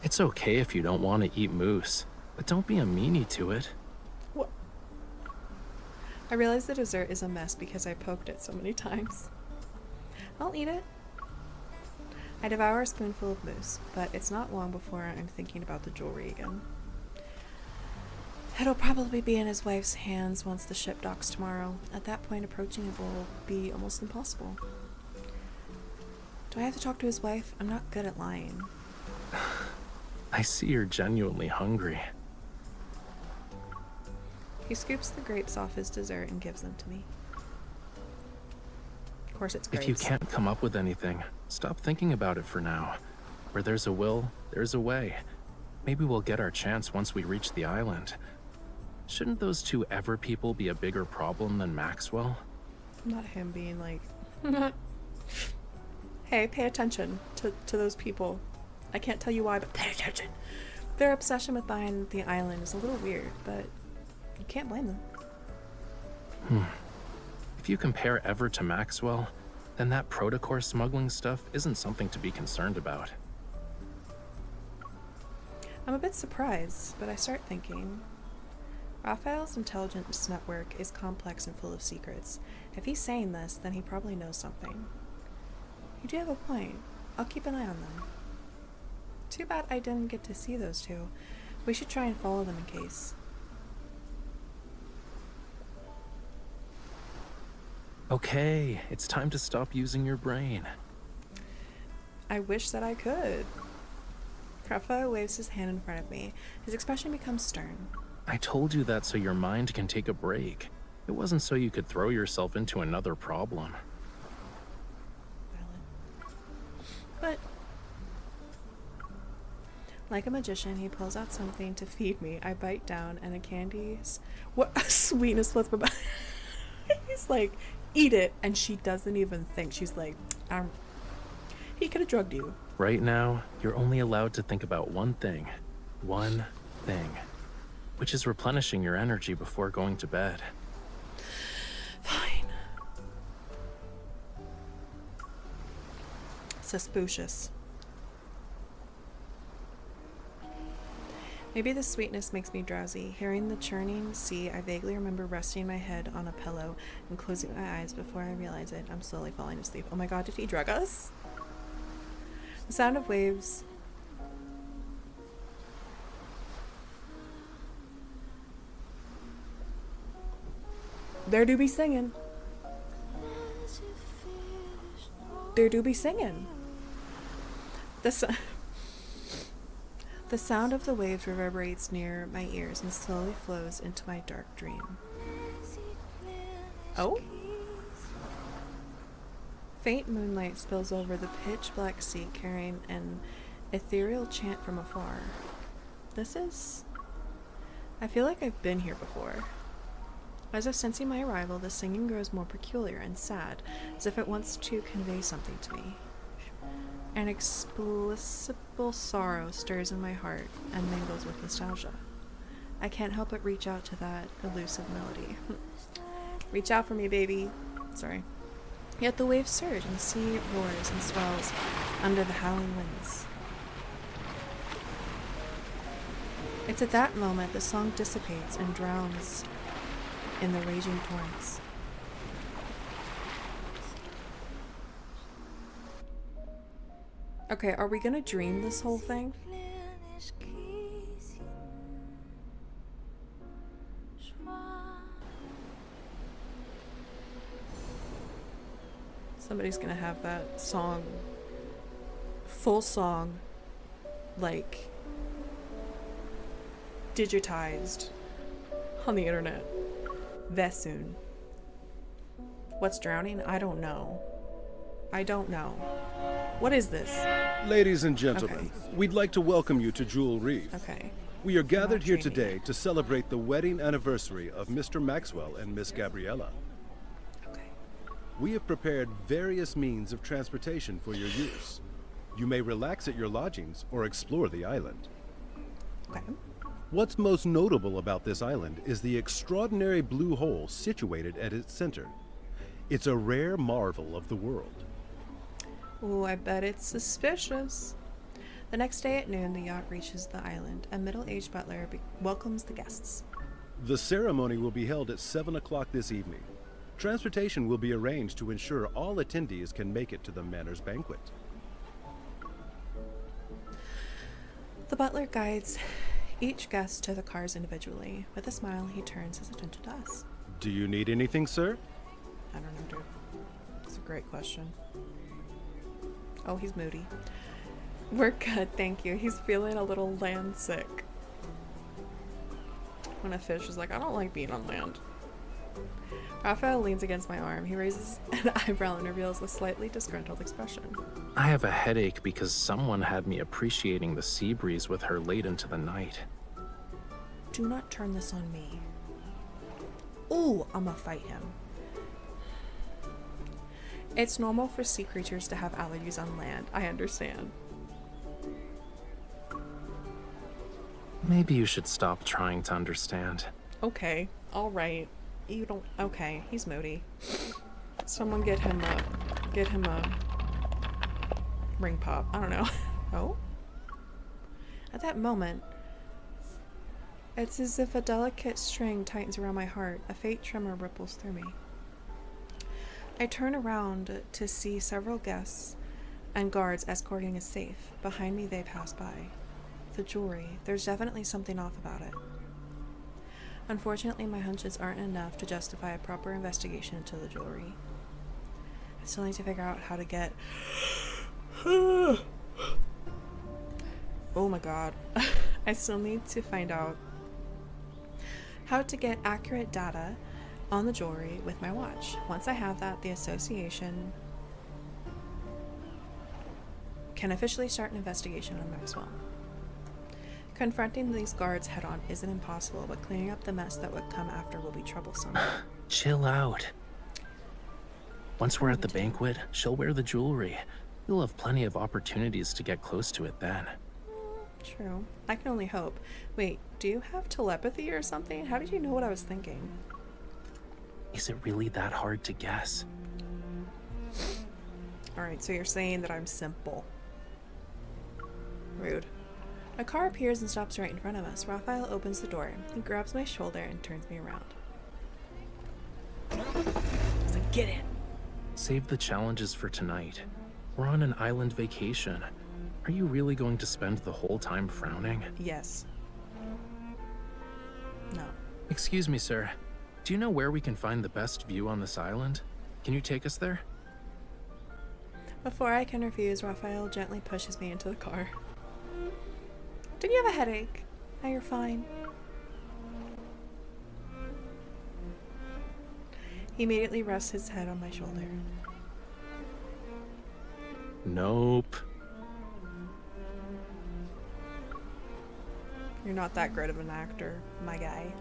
It's okay if you don't want to eat moose, but don't be a meanie to it. what? I realize the dessert is a mess because I poked it so many times. I'll eat it. I devour a spoonful of mousse, but it's not long before I'm thinking about the jewelry again. It'll probably be in his wife's hands once the ship docks tomorrow. At that point, approaching it will be almost impossible. Do I have to talk to his wife? I'm not good at lying. I see you're genuinely hungry. He scoops the grapes off his dessert and gives them to me. Of course, it's grapes. If you can't come up with anything, stop thinking about it for now. Where there's a will, there's a way. Maybe we'll get our chance once we reach the island. Shouldn't those 2 Ever people be a bigger problem than Maxwell? Not him being like, hey, pay attention to those people. I can't tell you why, but pay attention. Their obsession with buying the island is a little weird, but you can't blame them. If you compare Ever to Maxwell, then that protocore smuggling stuff isn't something to be concerned about. I'm a bit surprised, but I start thinking. Raphael's intelligence network is complex and full of secrets. If he's saying this, then he probably knows something. You do have a point. I'll keep an eye on them. Too bad I didn't get to see those 2. We should try and follow them in case. Okay, it's time to stop using your brain. I wish that I could. Rafayel waves his hand in front of me. His expression becomes stern. I told you that so your mind can take a break. It wasn't so you could throw yourself into another problem. But like a magician, he pulls out something to feed me. I bite down, and a candy's sweetness floods my body. He's like, eat it, and she doesn't even think. She's like, he could have drugged you. Right now, you're only allowed to think about one thing, which is replenishing your energy before going to bed. Fine. Suspicious. Maybe the sweetness makes me drowsy. Hearing the churning sea, I vaguely remember resting my head on a pillow and closing my eyes. Before I realize it, I'm slowly falling asleep. Oh my god, did he drug us? The sound of waves. There do be singing. There do be singing. The sound of the waves reverberates near my ears and slowly flows into my dark dream. Oh? Faint moonlight spills over the pitch-black sea, carrying an ethereal chant from afar. I feel like I've been here before. As if sensing my arrival, the singing grows more peculiar and sad, as if it wants to convey something to me. An inexplicable sorrow stirs in my heart and mingles with nostalgia. I can't help but reach out to that elusive melody. Reach out for me, baby. Sorry. Yet the waves surge and the sea roars and swells under the howling winds. It's at that moment the song dissipates and drowns in the raging torrents. Okay, are we gonna dream this whole thing? Somebody's gonna have that song, full song, like, digitized on the internet. That soon. What's drowning? I don't know. What is this? Ladies and gentlemen, Okay. we'd like to welcome you to Jewel Reef. Okay. We are gathered here dreaming today yet. to celebrate the wedding anniversary of Mr. Maxwell and Miss Gabriella. Okay. We have prepared various means of transportation for your use. You may relax at your lodgings or explore the island. Okay. What's most notable about this island is the extraordinary blue hole situated at its center. It's a rare marvel of the world. Ooh, I bet it's suspicious. The next day at noon, the yacht reaches the island. A middle-aged butler welcomes the guests. The ceremony will be held at 7 o'clock this evening. Transportation will be arranged to ensure all attendees can make it to the manor's banquet. The butler guides each guest to the cars individually. With a smile, he turns his attention to us. Do you need anything, sir? I don't know, dude. It's a great question. Oh, he's moody. We're good, thank you. He's feeling a little land sick. When a fish is like, I don't like being on land. Rafayel leans against my arm. He raises an eyebrow and reveals a slightly disgruntled expression. I have a headache because someone had me appreciating the sea breeze with her late into the night. Do not turn this on me. Ooh, I'ma fight him. It's normal for sea creatures to have allergies on land. I understand. Maybe you should stop trying to understand. Okay, alright. You don't. Okay, he's moody. Someone get him a ring pop. I don't know. Oh? At that moment, it's as if a delicate string tightens around my heart. A faint tremor ripples through me. I turn around to see several guests and guards escorting a safe. Behind me, they pass by. The jewelry. There's definitely something off about it. Unfortunately, my hunches aren't enough to justify a proper investigation into the jewelry. I still need to figure out how to get Oh my god. I still need to find out how to get accurate data on the jewelry with my watch. Once I have that, the association can officially start an investigation on Maxwell. Confronting these guards head on isn't impossible, but cleaning up the mess that would come after will be troublesome. Chill out. Once we're at the banquet, she'll wear the jewelry. You'll have plenty of opportunities to get close to it then. True. I can only hope. Wait, do you have telepathy or something? How did you know what I was thinking? Is it really that hard to guess? Alright, so you're saying that I'm simple. Rude. A car appears and stops right in front of us. Raphael opens the door. He grabs my shoulder and turns me around. He's like, get in. Save the challenges for tonight. We're on an island vacation. Are you really going to spend the whole time frowning? Yes. No. Excuse me, sir. Do you know where we can find the best view on this island? Can you take us there? Before I can refuse, Raphael gently pushes me into the car. Didn't you have a headache? Now you're fine. He immediately rests his head on my shoulder. Nope. You're not that great of an actor, my guy.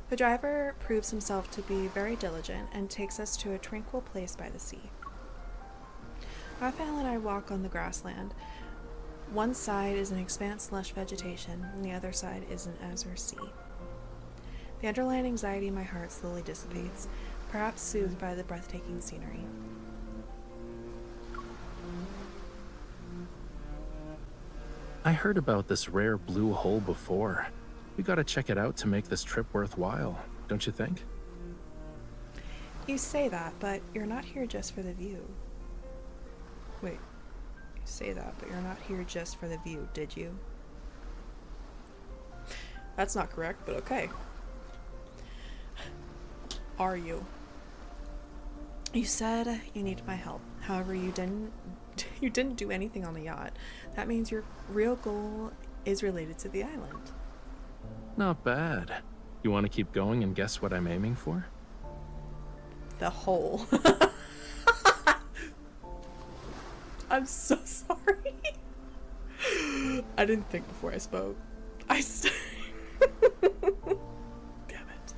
The driver proves himself to be very diligent and takes us to a tranquil place by the sea. Raphael and I walk on the grassland. One side is an expanse of lush vegetation, and the other side is an azure sea. The underlying anxiety in my heart slowly dissipates, perhaps soothed by the breathtaking scenery. I heard about this rare blue hole before. We gotta check it out to make this trip worthwhile, don't you think? You say that, but you're not here just for the view. Wait, you say that, but you're not here just for the view, did you? That's not correct, but okay. Are you? You said you needed my help. However, you didn't do anything on the yacht. That means your real goal is related to the island. Not bad. You want to keep going and guess what I'm aiming for? The hole. I'm so sorry. I didn't think before I spoke. Damn it.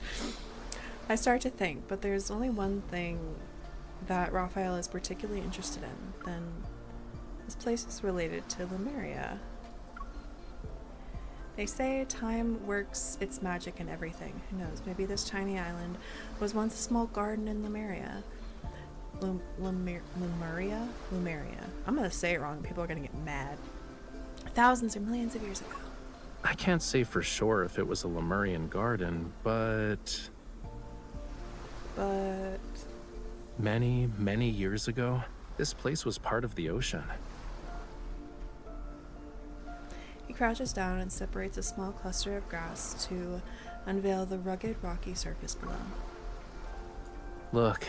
I start to think, but there's only one thing that Raphael is particularly interested in. Then this place is related to Lemuria. They say time works its magic in everything. Who knows? Maybe this tiny island was once a small garden in Lemuria. Lemuria? I'm gonna say it wrong. People are gonna get mad. Thousands or millions of years ago. I can't say for sure if it was a Lemurian garden, but many, many years ago, this place was part of the ocean. He crouches down and separates a small cluster of grass to unveil the rugged, rocky surface below. Look,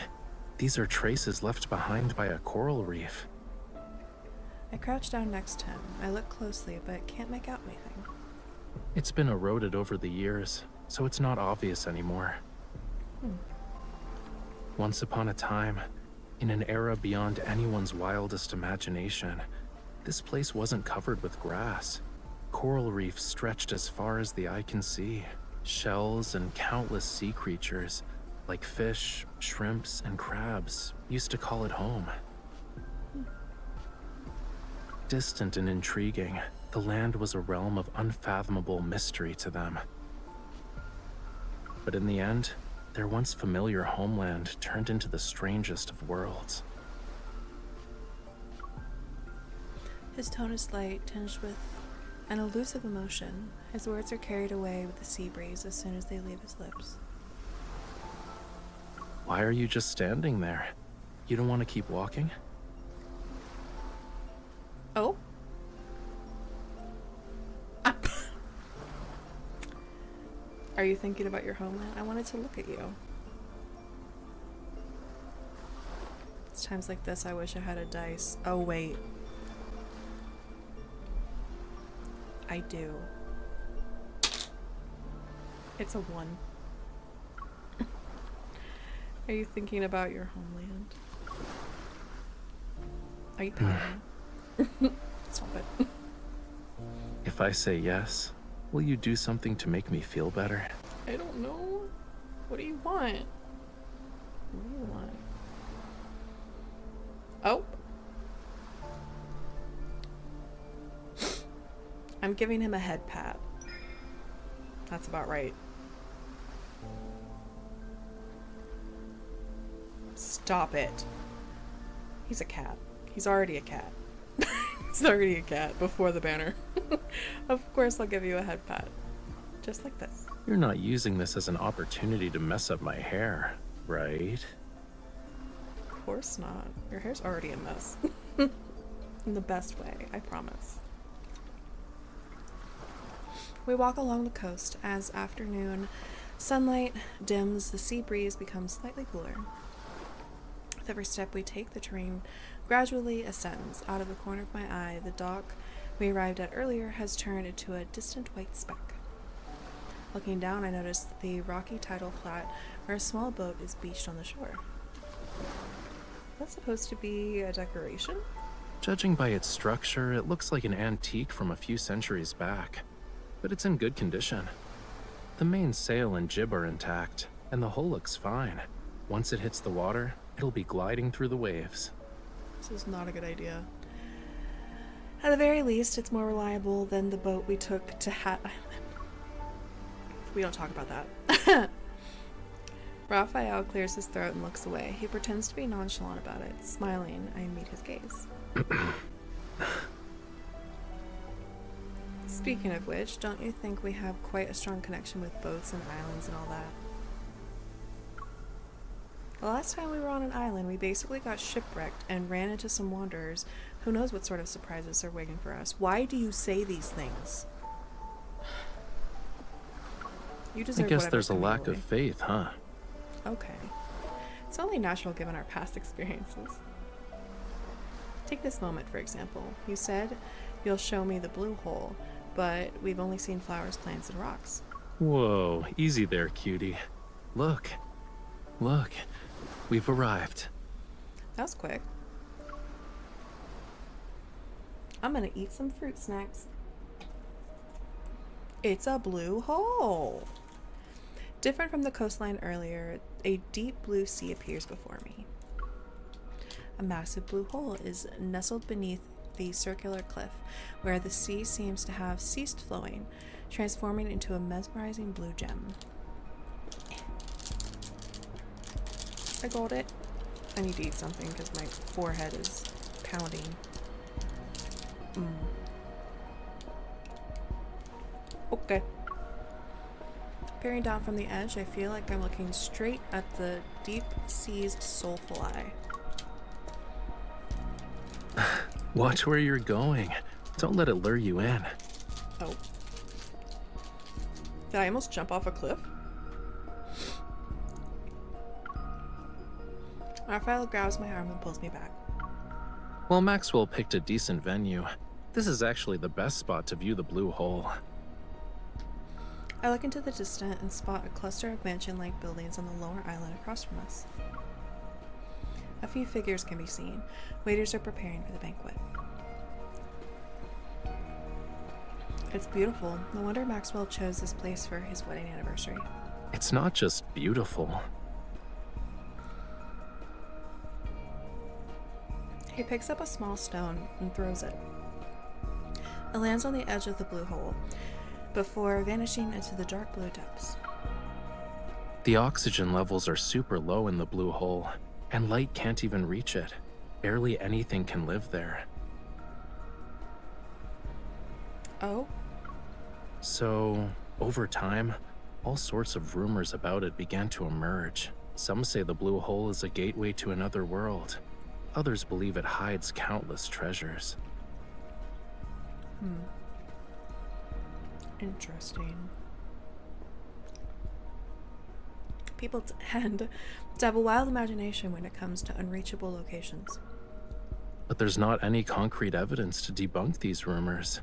these are traces left behind by a coral reef. I crouch down next to him. I look closely, but can't make out anything. It's been eroded over the years, so it's not obvious anymore. Once upon a time, in an era beyond anyone's wildest imagination, this place wasn't covered with grass. Coral reefs stretched as far as the eye can see. Shells and countless sea creatures, like fish, shrimps, and crabs, used to call it home. Distant and intriguing, the land was a realm of unfathomable mystery to them. But in the end, their once familiar homeland turned into the strangest of worlds. His tone is light, tinged with an elusive emotion. His words are carried away with the sea breeze as soon as they leave his lips. Why are you just standing there? You don't want to keep walking? Oh? Are you thinking about your homeland? I wanted to look at you. times like this, I wish I had a dice. Oh, wait. I do. It's a 1. Are you thinking about your homeland? Are you pouting? Stop it. If I say yes, will you do something to make me feel better? I don't know. What do you want? What do you want? Oh. I'm giving him a head pat. That's about right. Stop it. He's a cat. He's already a cat. He's already a cat before the banner. Of course I'll give you a head pat. Just like this. You're not using this as an opportunity to mess up my hair, right? Of course not. Your hair's already a mess. In the best way, I promise. We walk along the coast as afternoon sunlight dims, the sea breeze becomes slightly cooler. With every step we take, the terrain gradually ascends. Out of the corner of my eye, the dock we arrived at earlier has turned into a distant white speck. Looking down, I notice the rocky tidal flat where a small boat is beached on the shore. That's supposed to be a decoration? Judging by its structure, it looks like an antique from a few centuries back, but it's in good condition. The main sail and jib are intact, and the hull looks fine. Once it hits the water, it'll be gliding through the waves. This is not a good idea. At the very least, it's more reliable than the boat we took to Hat Island. We don't talk about that. Raphael clears his throat and looks away. He pretends to be nonchalant about it. Smiling, I meet his gaze. Speaking of which, don't you think we have quite a strong connection with boats and islands and all that? The last time we were on an island, we basically got shipwrecked and ran into some wanderers. Who knows what sort of surprises are waiting for us? Why do you say these things? You deserve I guess whatever's there's a coming lack your of way. faith, huh? Okay. It's only natural given our past experiences. Take this moment, for example. You said you'll show me the blue hole, but we've only seen flowers, plants, and rocks. Whoa, easy there, cutie. Look. Look. We've arrived. That was quick. I'm gonna eat some fruit snacks. It's a blue hole. Different from the coastline earlier, a deep blue sea appears before me. A massive blue hole is nestled beneath the circular cliff, where the sea seems to have ceased flowing, transforming into a mesmerizing blue gem. I got it. I need to eat something because my forehead is pounding. Okay. Peering down from the edge, I feel like I'm looking straight at the deep sea's soulful eye. Watch where you're going. Don't let it lure you in. Oh. Did I almost jump off a cliff? Rafayel grabs my arm and pulls me back. Well, Maxwell picked a decent venue. This is actually the best spot to view the blue hole. I look into the distance and spot a cluster of mansion-like buildings on the lower island across from us. A few figures can be seen. Waiters are preparing for the banquet. It's beautiful. No wonder Maxwell chose this place for his wedding anniversary. It's not just beautiful. He picks up a small stone and throws it. It lands on the edge of the blue hole, before vanishing into the dark blue depths. The oxygen levels are super low in the blue hole, and light can't even reach it. Barely anything can live there. Oh? So, over time, all sorts of rumors about it began to emerge. Some say the blue hole is a gateway to another world. Others believe it hides countless treasures. Interesting. people tend to have a wild imagination when it comes to unreachable locations. But there's not any concrete evidence to debunk these rumors.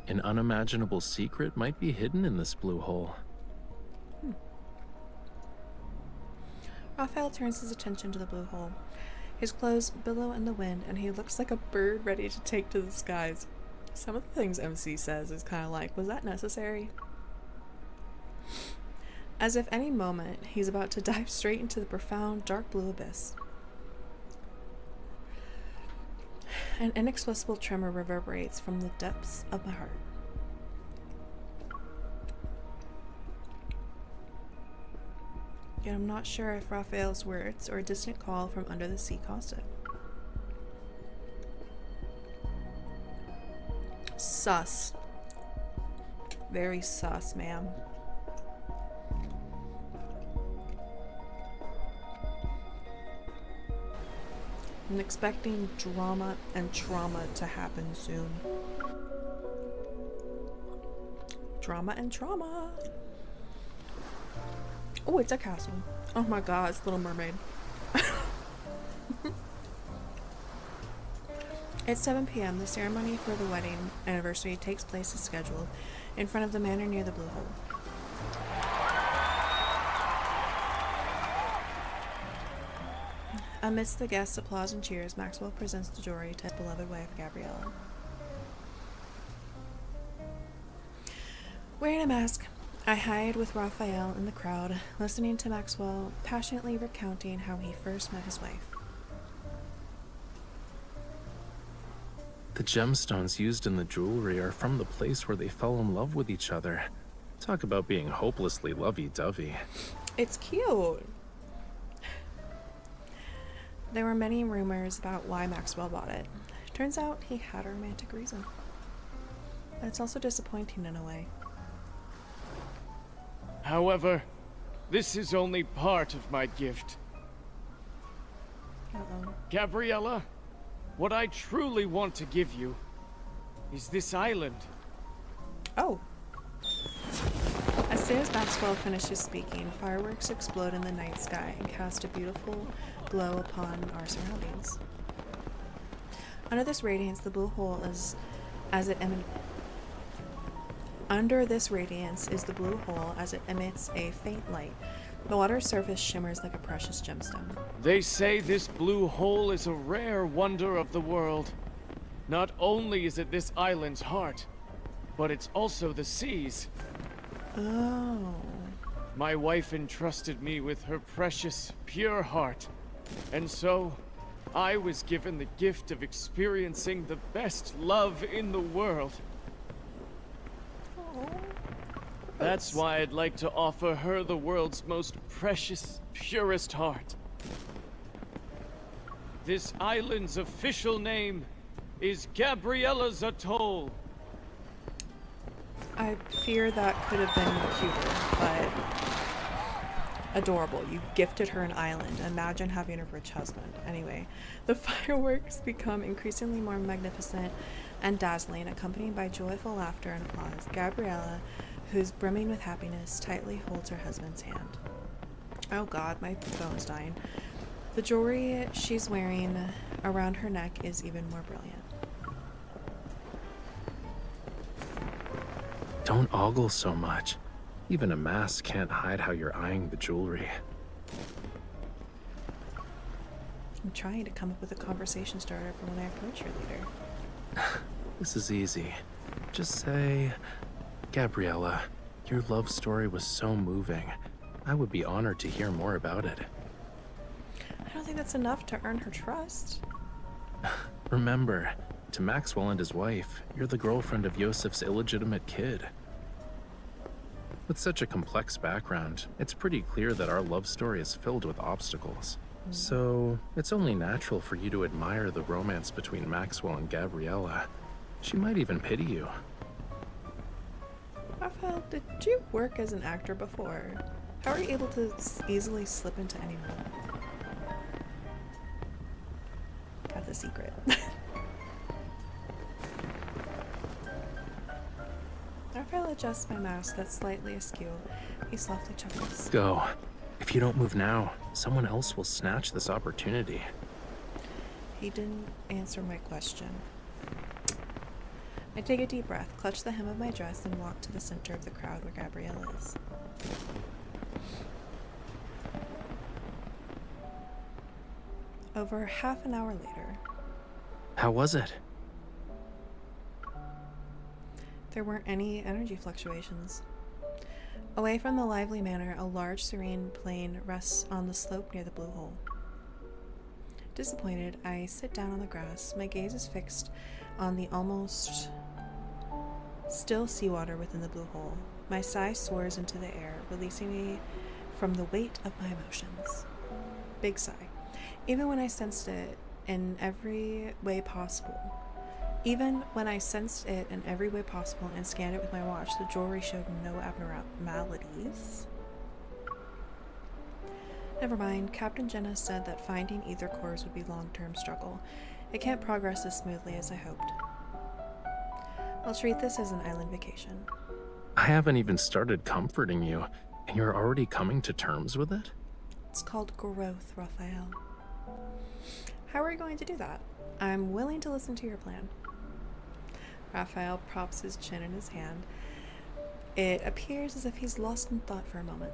An unimaginable secret might be hidden in this blue hole. Raphael turns his attention to the blue hole. His clothes billow in the wind, and he looks like a bird ready to take to the skies. Some of the things MC says is kind of like, was that necessary? As if any moment he's about to dive straight into the profound, dark blue abyss. An inexplicable tremor reverberates from the depths of my heart. Yet I'm not sure if Raphael's words or a distant call from under the sea caused it. Sus. Very sus, ma'am. I'm expecting drama and trauma to happen soon. Drama and trauma. Oh, it's a castle. Oh my god, it's Little Mermaid. At 7 p.m., the ceremony for the wedding anniversary takes place as scheduled in front of the manor near the Blue Hole. Amidst the guests' applause and cheers, Maxwell presents the jewelry to his beloved wife, Gabriella. Wearing a mask, I hide with Raphael in the crowd, listening to Maxwell passionately recounting how he first met his wife. The gemstones used in the jewelry are from the place where they fell in love with each other. Talk about being hopelessly lovey-dovey. It's cute. There were many rumors about why Maxwell bought it. Turns out he had a romantic reason. But it's also disappointing in a way. However, this is only part of my gift. Uh-oh. Gabriella, what I truly want to give you is this island. Oh. As soon as Maxwell finishes speaking, fireworks explode in the night sky and cast a beautiful glow upon our surroundings. Under this radiance, the blue hole is as it emanates. Under this radiance is the blue hole as it emits a faint light. The water's surface shimmers like a precious gemstone. They say this blue hole is a rare wonder of the world. Not only is it this island's heart, but it's also the sea's. Oh. My wife entrusted me with her precious, pure heart. And so, I was given the gift of experiencing the best love in the world. That's why I'd like to offer her the world's most precious, purest heart. This island's official name is Gabriella's Atoll. I fear that could have been cuter, but adorable. You gifted her an island. Imagine having a rich husband. Anyway, the fireworks become increasingly more magnificent and dazzling, accompanied by joyful laughter and applause. Gabriella, who's brimming with happiness, tightly holds her husband's hand. Oh god, my phone's dying. The jewelry she's wearing around her neck is even more brilliant. Don't ogle so much. Even a mask can't hide how you're eyeing the jewelry. I'm trying to come up with a conversation starter for when I approach her later. This is easy. Just say, Gabriella, your love story was so moving. I would be honored to hear more about it. I don't think that's enough to earn her trust. Remember, to Maxwell and his wife, you're the girlfriend of Yosef's illegitimate kid. With such a complex background, it's pretty clear that our love story is filled with obstacles. So, it's only natural for you to admire the romance between Maxwell and Gabriella. She might even pity you. Raphael, did you work as an actor before? How are you able to easily slip into any role? That's a secret. Raphael adjusts my mask that's slightly askew. He softly chuckles. Go. If you don't move now, someone else will snatch this opportunity. He didn't answer my question. I take a deep breath, clutch the hem of my dress, and walk to the center of the crowd where Gabriella is. Over half an hour later. How was it? There weren't any energy fluctuations. Away from the lively manor, a large, serene plain rests on the slope near the blue hole. Disappointed, I sit down on the grass. My gaze is fixed on the almost still seawater within the blue hole. My sigh soars into the air, releasing me from the weight of my emotions. Big sigh. Even when I sensed it in every way possible. Even when I sensed it in every way possible and scanned it with my watch, the jewelry showed no abnormalities. Never mind. Captain Jenna said that finding ether cores would be a long-term struggle. It can't progress as smoothly as I hoped. I'll treat this as an island vacation. I haven't even started comforting you, and you're already coming to terms with it? It's called growth, Raphael. How are we going to do that? I'm willing to listen to your plan. Raphael props his chin in his hand. It appears as if he's lost in thought for a moment.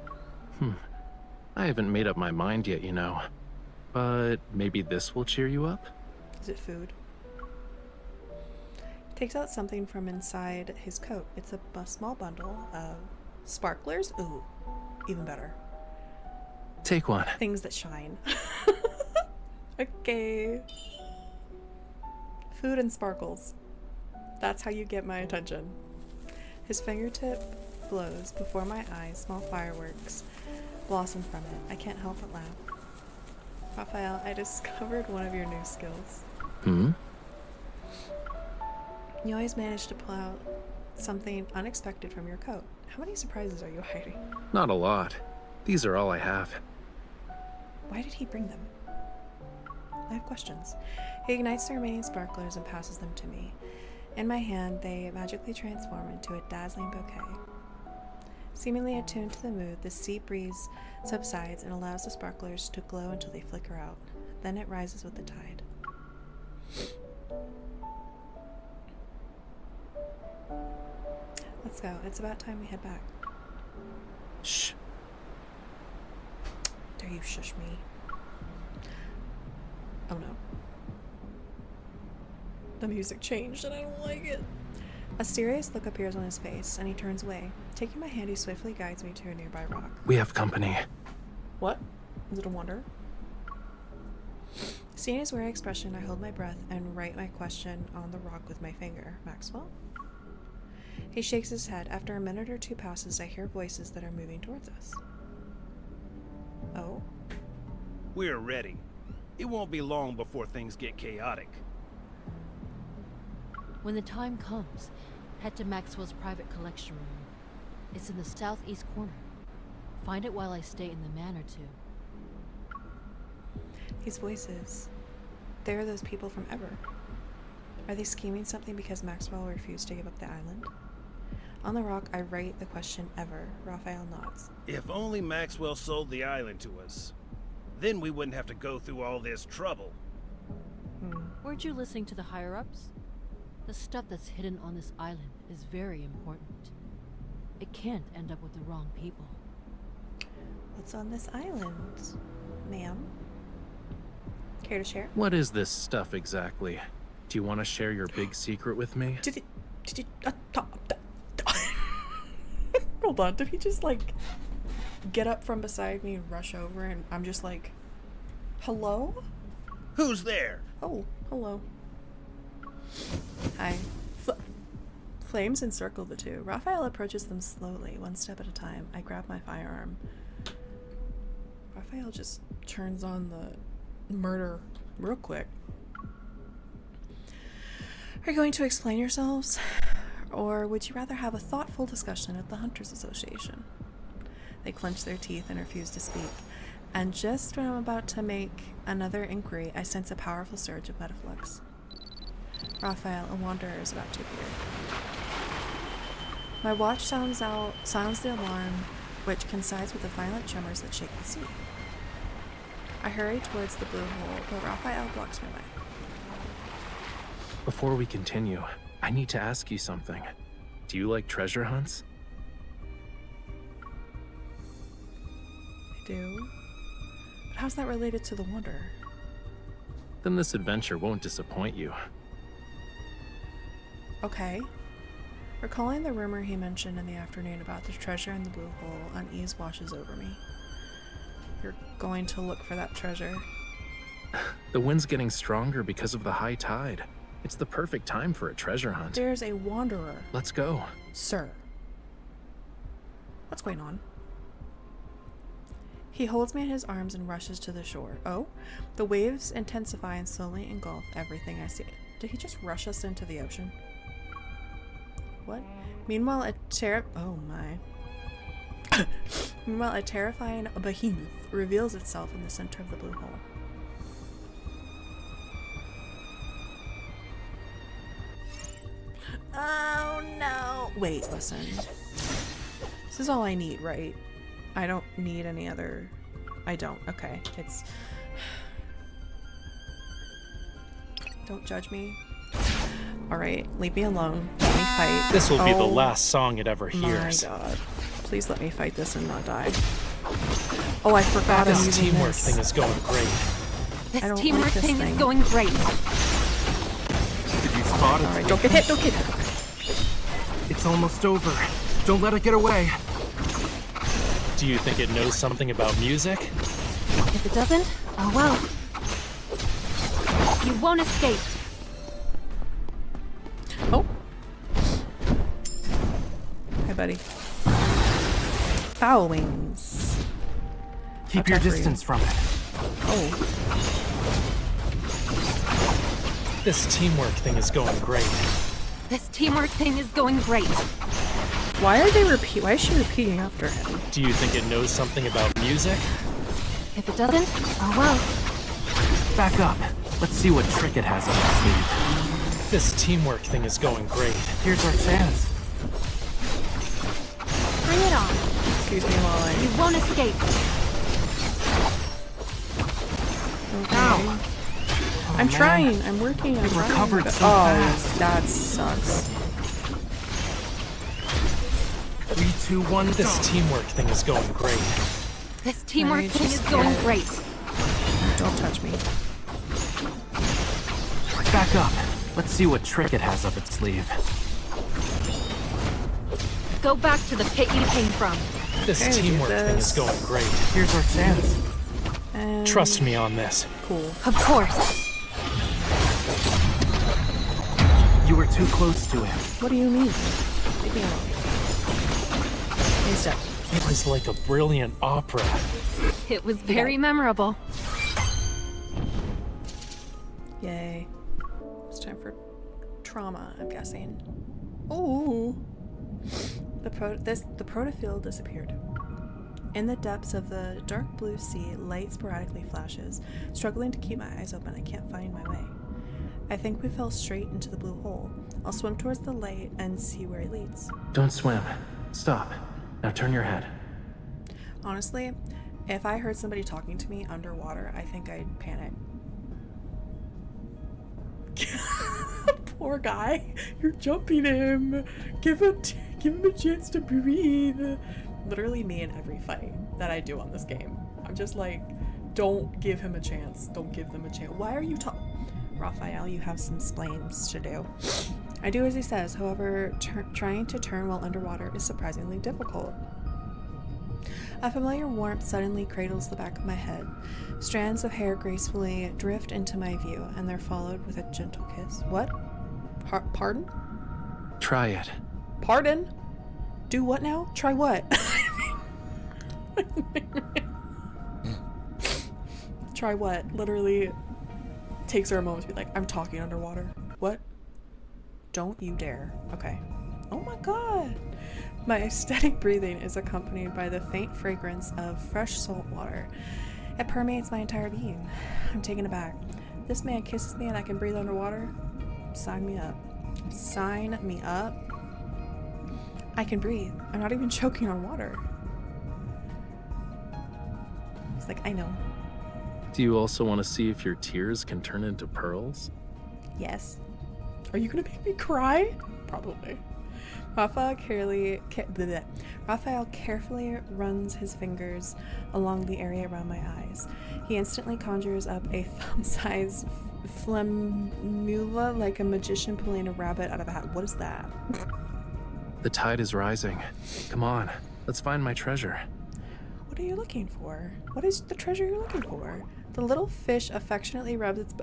I haven't made up my mind yet, you know. But maybe this will cheer you up? Is it food? He takes out something from inside his coat. It's a small bundle of sparklers. Ooh, even better. Take one. Things that shine. Okay. Food and sparkles. That's how you get my attention. His fingertip glows before my eyes. Small fireworks blossom from it. I can't help but laugh. Raphael, I discovered one of your new skills. You always manage to pull out something unexpected from your coat. How many surprises are you hiding? Not a lot. These are all I have. Why did he bring them? I have questions. He ignites the remaining sparklers and passes them to me. In my hand, they magically transform into a dazzling bouquet. Seemingly attuned to the mood, the sea breeze subsides and allows the sparklers to glow until they flicker out. Then it rises with the tide. Let's go. It's about time we head back. Shh. Dare you shush me? Oh no. The music changed and I don't like it. A serious look appears on his face and he turns away. Taking my hand, he swiftly guides me to a nearby rock. We have company. What? Is it a wonder? Seeing his wary expression, I hold my breath and write my question on the rock with my finger. Maxwell? He shakes his head. After a minute or two passes, I hear voices that are moving towards us. Oh? We're ready. It won't be long before things get chaotic. When the time comes, head to Maxwell's private collection room. It's in the southeast corner. Find it while I stay in the manor too. These voices. They're those people from Ever. Are they scheming something because Maxwell refused to give up the island? On the rock, I write the question Ever. Raphael nods. If only Maxwell sold the island to us. Then we wouldn't have to go through all this trouble. Weren't you listening to the higher-ups? The stuff that's hidden on this island is very important. It can't end up with the wrong people. What's on this island, ma'am? Care to share? What is this stuff exactly? Do you want to share your big secret with me? Did you hold on, did he just like get up from beside me and rush over and I'm just like, hello? Who's there? Oh, hello. Hi. Flames encircle the two. Raphael approaches them slowly, one step at a time. I grab my firearm. Raphael just turns on the murder real quick. Are you going to explain yourselves? Or would you rather have a thoughtful discussion at the Hunters Association? They clench their teeth and refuse to speak. And just when I'm about to make another inquiry, I sense a powerful surge of metaflux. Raphael, a wanderer, is about to appear. My watch sounds the alarm which coincides with the violent tremors that shake the sea. I hurry towards the blue hole, but Raphael blocks my way. Before we continue, I need to ask you something. Do you like treasure hunts? I do. But how's that related to the Wanderer? Then this adventure won't disappoint you. Okay. Recalling the rumor he mentioned in the afternoon about the treasure in the blue hole, unease washes over me. You're going to look for that treasure. The wind's getting stronger because of the high tide. It's the perfect time for a treasure hunt. There's a Wanderer. Let's go. Sir. What's going on? He holds me in his arms and rushes to the shore. Oh, the waves intensify and slowly engulf everything I see. Did he just rush us into the ocean? What? Meanwhile, Meanwhile, a terrifying behemoth reveals itself in the center of the blue hole. Oh no! Wait, listen. This is all I need, right? I don't need any other... I don't. Okay. It's... Don't judge me. Alright, leave me alone. Let me fight. This will be the last song it ever hears. My god. Please let me fight this and not die. Oh, I forgot I'm This using teamwork this. thing is going great. I don't This teamwork like this thing thing. is going great. Did you spot it? Alright, don't get hit, don't get hit. It's almost over. Don't let it get away. Do you think it knows something about music? If it doesn't, oh well. You won't escape. Oh. Hi, buddy. Foul wings. Keep your distance from it. Oh. This teamwork thing is going great. This teamwork thing is going great. Why is she repeating after him? Do you think it knows something about music? If it doesn't, oh well. Back up. Let's see what trick it has up its sleeve. This teamwork thing is going great. Here's our chance. Bring it on. Excuse me while You won't escape. Okay. I'm trying. I'm working. I'm trying. recovered but- so oh, fast. that sucks. 3, 2, 1, This go. teamwork thing is going great. This teamwork I thing is just going get- great. Don't touch me. Back up. Let's see what trick it has up its sleeve. Go back to the pit you came from. This Okay, we do teamwork thing is this. going great. Here's our chance. And Trust me on this. Cool. Of course. You were too close to him. What do you mean? Leave me alone. He's dead. It was like a brilliant opera. It was very memorable. Yay. It's time for trauma, I'm guessing. Ooh. The protofield disappeared. In the depths of the dark blue sea, light sporadically flashes. Struggling to keep my eyes open, I can't find my way. I think we fell straight into the blue hole. I'll swim towards the light and see where it leads. Don't swim. Stop. Now turn your head. Honestly, if I heard somebody talking to me underwater, I think I'd panic. Poor guy. You're jumping him. Give him a chance to breathe. Literally me in every fight that I do on this game. I'm just like, don't give him a chance. Don't give them a chance. Why are you talking? Raphael, you have some splains to do. I do as he says, however, trying to turn while underwater is surprisingly difficult. A familiar warmth suddenly cradles the back of my head. Strands of hair gracefully drift into my view, and they're followed with a gentle kiss. What? Pardon? Try it. Pardon? Do what now? Try what? Try what? Literally takes her a moment to be like, I'm talking underwater. What? Don't you dare. Okay. Oh my god. My ecstatic breathing is accompanied by the faint fragrance of fresh salt water. It permeates my entire being. I'm taken aback. This man kisses me and I can breathe underwater? Sign me up. Sign me up. I can breathe. I'm not even choking on water. like, I know. Do you also want to see if your tears can turn into pearls? Yes. Are you gonna make me cry? Probably. Raphael carefully runs his fingers along the area around my eyes. He instantly conjures up a thumb-sized flammula like a magician pulling a rabbit out of a hat. What is that? The tide is rising. Come on, let's find my treasure. What are you looking for? What is the treasure you're looking for? The little fish affectionately rubs its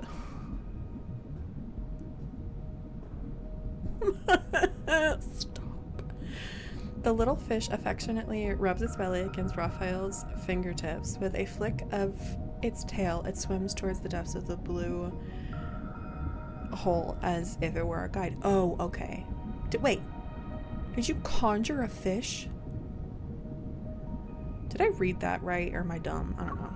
Stop. The little fish affectionately rubs its belly against Raphael's fingertips. With a flick of its tail, it swims towards the depths of the blue hole as if it were a guide. Oh, okay. Wait. Did you conjure a fish? Did I read that right, or am I dumb? I don't know.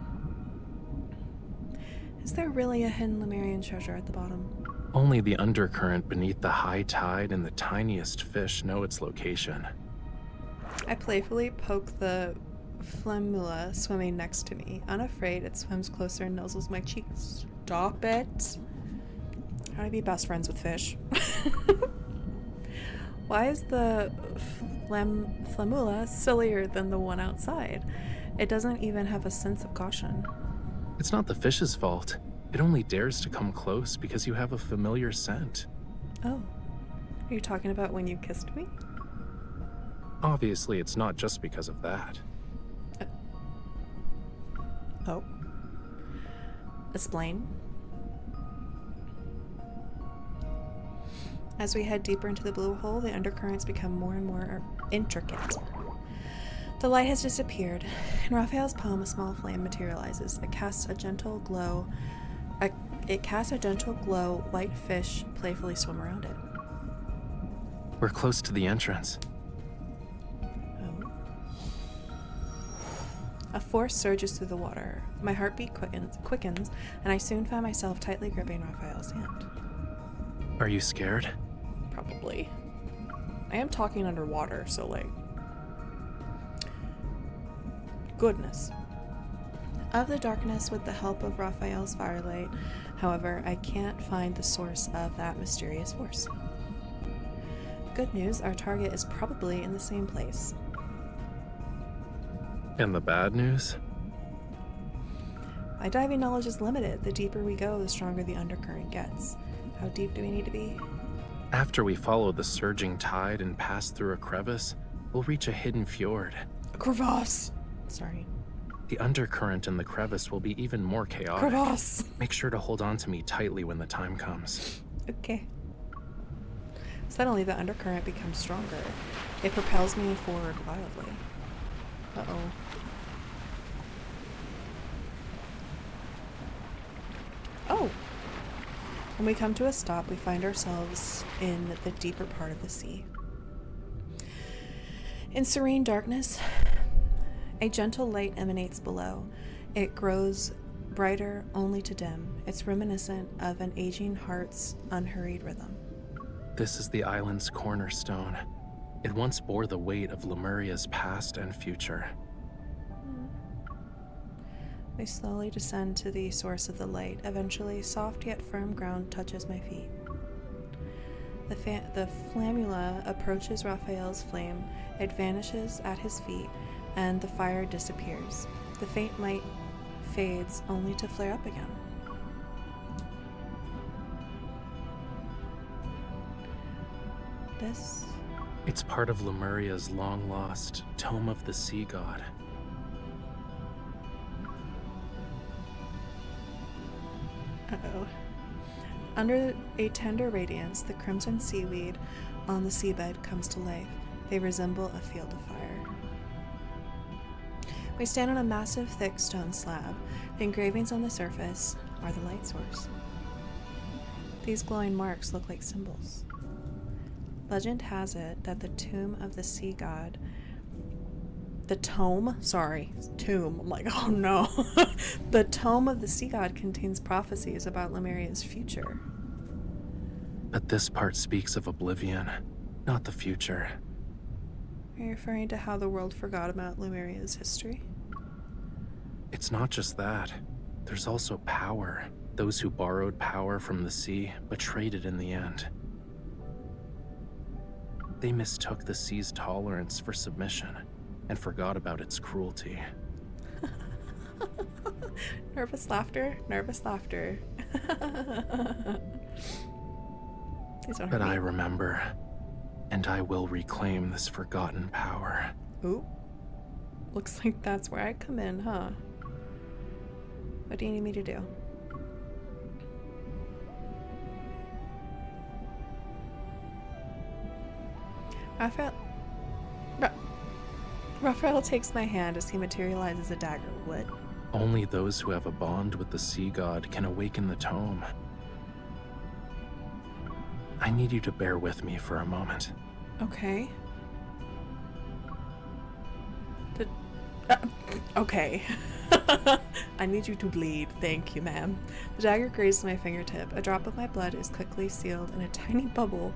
Is there really a hidden Lemurian treasure at the bottom? Only the undercurrent beneath the high tide and the tiniest fish know its location. I playfully poke the flammula swimming next to me. Unafraid, it swims closer and nuzzles my cheeks. Stop it. How do I be best friends with fish? Why is the flammula sillier than the one outside? It doesn't even have a sense of caution. It's not the fish's fault. It only dares to come close because you have a familiar scent. Oh. Are you talking about when you kissed me? Obviously, it's not just because of that. Oh. Explain. As we head deeper into the blue hole, the undercurrents become more and more intricate. The light has disappeared. In Raphael's palm, a small flame materializes. It casts a gentle glow. White fish playfully swim around it. We're close to the entrance. Oh. A force surges through the water. My heartbeat quickens, and I soon find myself tightly gripping Raphael's hand. Are you scared? Probably. I am talking underwater, so like... Goodness. Of the darkness, with the help of Raphael's firelight, however, I can't find the source of that mysterious force. Good news, our target is probably in the same place. And the bad news? My diving knowledge is limited. The deeper we go, the stronger the undercurrent gets. How deep do we need to be? After we follow the surging tide and pass through a crevice, we'll reach a hidden fjord. A crevasse! Sorry. The undercurrent in the crevice will be even more chaotic. Crevasse! Make sure to hold on to me tightly when the time comes. Okay. Suddenly, the undercurrent becomes stronger. It propels me forward wildly. Uh-oh. Oh! When we come to a stop, we find ourselves in the deeper part of the sea. In serene darkness, a gentle light emanates below. It grows brighter only to dim. It's reminiscent of an aging heart's unhurried rhythm. This is the island's cornerstone. It once bore the weight of Lemuria's past and future. We slowly descend to the source of the light. Eventually, soft yet firm ground touches my feet. The flammula approaches Raphael's flame. It vanishes at his feet, and the fire disappears. The faint light fades, only to flare up again. This? It's part of Lemuria's long-lost Tome of the Sea God. Uh-oh. Under a tender radiance, the crimson seaweed on the seabed comes to life. They resemble a field of fire. We stand on a massive, thick stone slab. The engravings on the surface are the light source. These glowing marks look like symbols. Legend has it that the tomb of the sea god... The tome? Sorry, tomb. I'm like, oh no. The tome of the sea god contains prophecies about Lemuria's future. But this part speaks of oblivion, not the future. Are you referring to how the world forgot about Lemuria's history? It's not just that. There's also power. Those who borrowed power from the sea but traded in the end. They mistook the sea's tolerance for submission and forgot about its cruelty. Nervous laughter, nervous laughter. Please don't hurt But I me. remember, and I will reclaim this forgotten power. Ooh. Looks like that's where I come in, huh? What do you need me to do? Raphael takes my hand as he materializes a dagger. What? Only those who have a bond with the sea god can awaken the tome. I need you to bear with me for a moment. Okay. Okay. I need you to bleed. Thank you, ma'am. The dagger grazes my fingertip. A drop of my blood is quickly sealed in a tiny bubble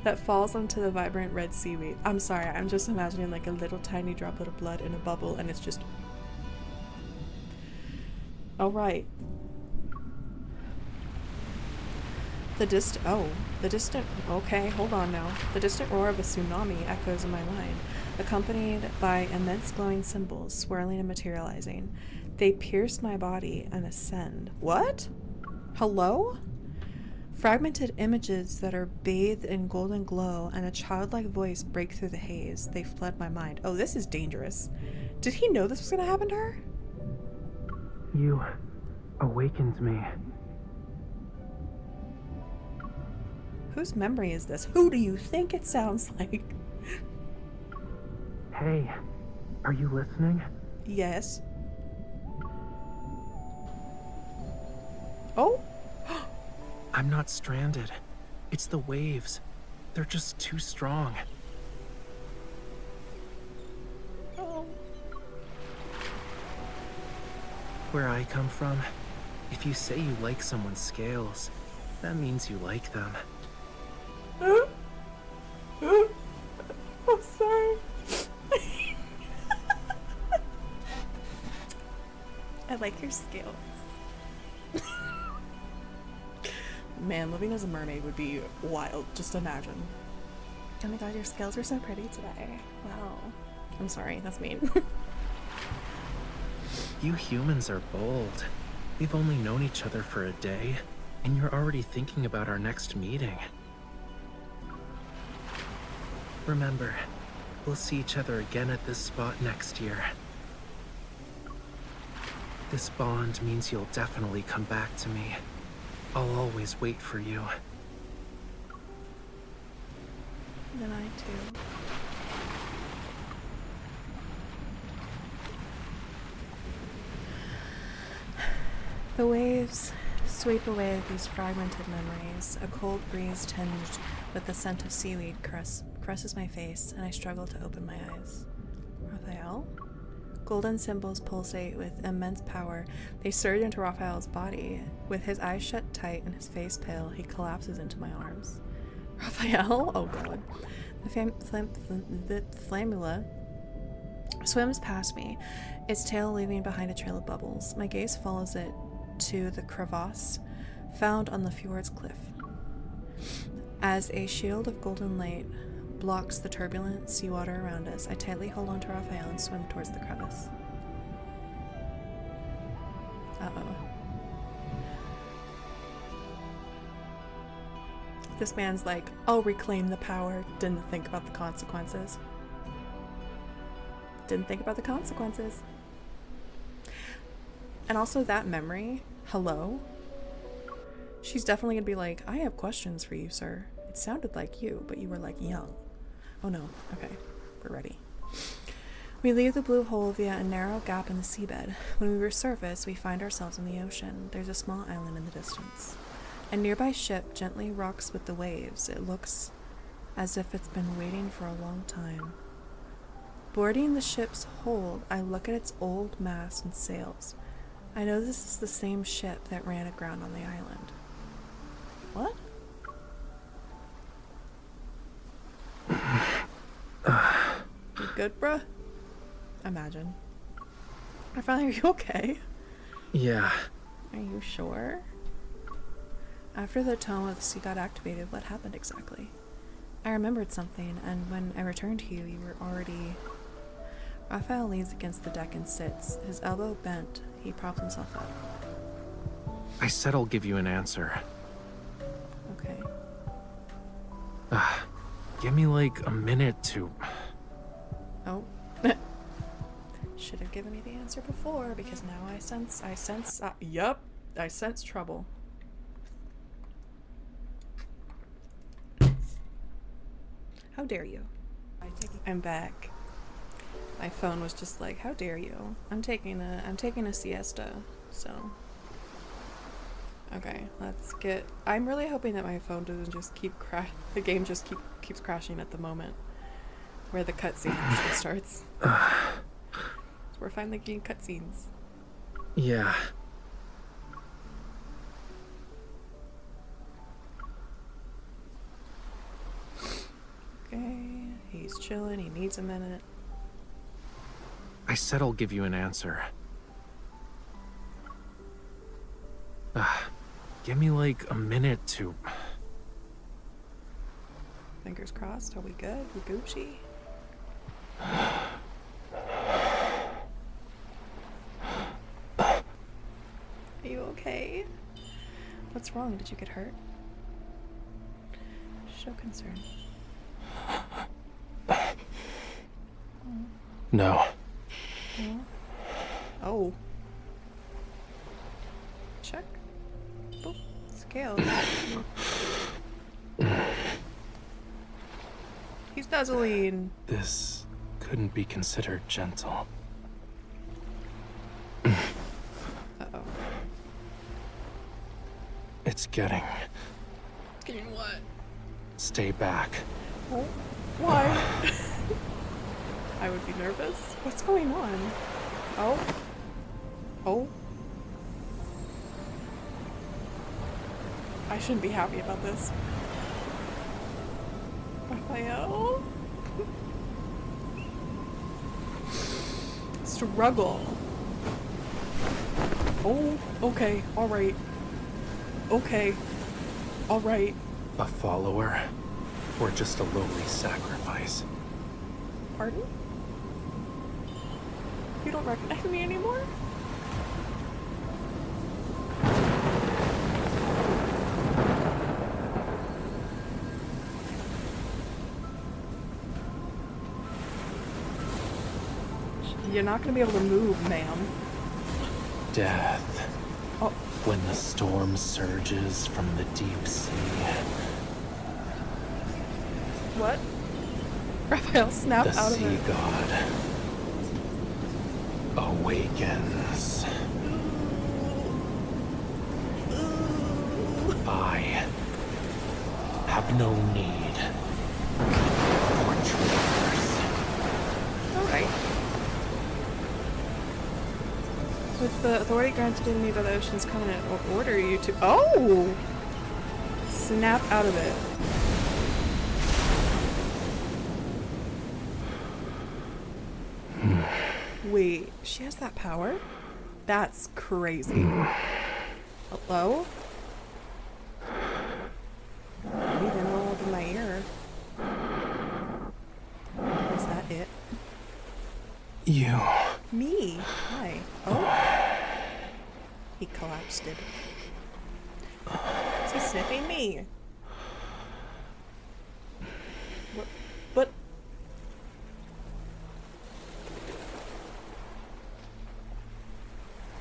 that falls onto the vibrant red seaweed. I'm sorry, I'm just imagining like a little tiny droplet of blood in a bubble, and it's just... Alright. The distant, okay, hold on now. The distant roar of a tsunami echoes in my mind, accompanied by immense glowing symbols swirling and materializing. They pierce my body and ascend. What? Hello? Fragmented images that are bathed in golden glow and a childlike voice break through the haze. They flood my mind. Oh, this is dangerous. Did he know this was gonna happen to her? You awakened me. Whose memory is this? Who do you think it sounds like? Hey, are you listening? Yes. Oh? I'm not stranded. It's the waves. They're just too strong. Oh. Where I come from, if you say you like someone's scales, that means you like them. I'm sorry. I like your scales. Man, living as a mermaid would be wild. Just imagine. Oh my god, your scales are so pretty today. Wow. I'm sorry, that's mean. You humans are bold. We've only known each other for a day, and you're already thinking about our next meeting. Remember, we'll see each other again at this spot next year. This bond means you'll definitely come back to me. I'll always wait for you. Then I too. The waves sweep away these fragmented memories. A cold breeze tinged with the scent of seaweed caresses my face, and I struggle to open my eyes. Raphael? Golden symbols pulsate with immense power. They surge into Raphael's body. With his eyes shut tight and his face pale, he collapses into my arms. Raphael? Oh god. The flamula swims past me, its tail leaving behind a trail of bubbles. My gaze follows it to the crevasse found on the fjord's cliff. As a shield of golden light blocks the turbulent seawater around us, I tightly hold onto Rafayel and swim towards the crevice. Uh-oh. This man's like, I'll reclaim the power. Didn't think about the consequences. Didn't think about the consequences. And also that memory, hello? She's definitely gonna be like, I have questions for you, sir. It sounded like you, but you were like young. Oh no, okay, we're ready. We leave the blue hole via a narrow gap in the seabed. When we resurface, we find ourselves in the ocean. There's a small island in the distance. A nearby ship gently rocks with the waves. It looks as if it's been waiting for a long time. Boarding the ship's hold, I look at its old mast and sails. I know this is the same ship that ran aground on the island. What? You good, bruh? Imagine. Rafayel, are you okay? Yeah. Are you sure? After the tome of the sea got activated, what happened exactly? I remembered something, and when I returned to you, you were already... Rafayel leans against the deck and sits. His elbow bent. He props himself up. I said I'll give you an answer. Okay. Give me like a minute to... Oh. Should have given me the answer before, because now I sense, yup, I sense trouble. How dare you? I'm back. My phone was just like, how dare you? I'm taking a siesta, so. Okay, let's get, I'm really hoping that my phone doesn't just keep the game just keeps crashing at the moment where the cutscene actually starts. So we're finally getting cutscenes. Yeah. Okay, he's chilling, he needs a minute. I said I'll give you an answer. Give me like a minute to... Fingers crossed, are we good? We Gucci? Are you okay? What's wrong? Did you get hurt? Show concern. No. No? Oh. Check. Boop. Scales. He's nuzzling. This couldn't be considered gentle. Uh-oh. It's getting... Getting what? Stay back. Oh. Why? I would be nervous. What's going on? Oh. Oh. I shouldn't be happy about this. Rafayel? Struggle. Oh, okay, alright. Okay, alright. A follower? Or just a lowly sacrifice? Pardon? You don't recognize me anymore? You're not gonna be able to move, ma'am. Death. Oh. When the storm surges from the deep sea. What? Rafayel snapped The out of sea it. god awakens. I have no need for traitors. Alright. With the authority granted in me by the Ocean's Covenant, will order you to— Oh! Snap out of it. Wait, she has that power? That's crazy. Hello? Breathing all up in my ear. Is that it? You. Me? Hi. Oh. He collapsed it. Is he sniffing me? What? But...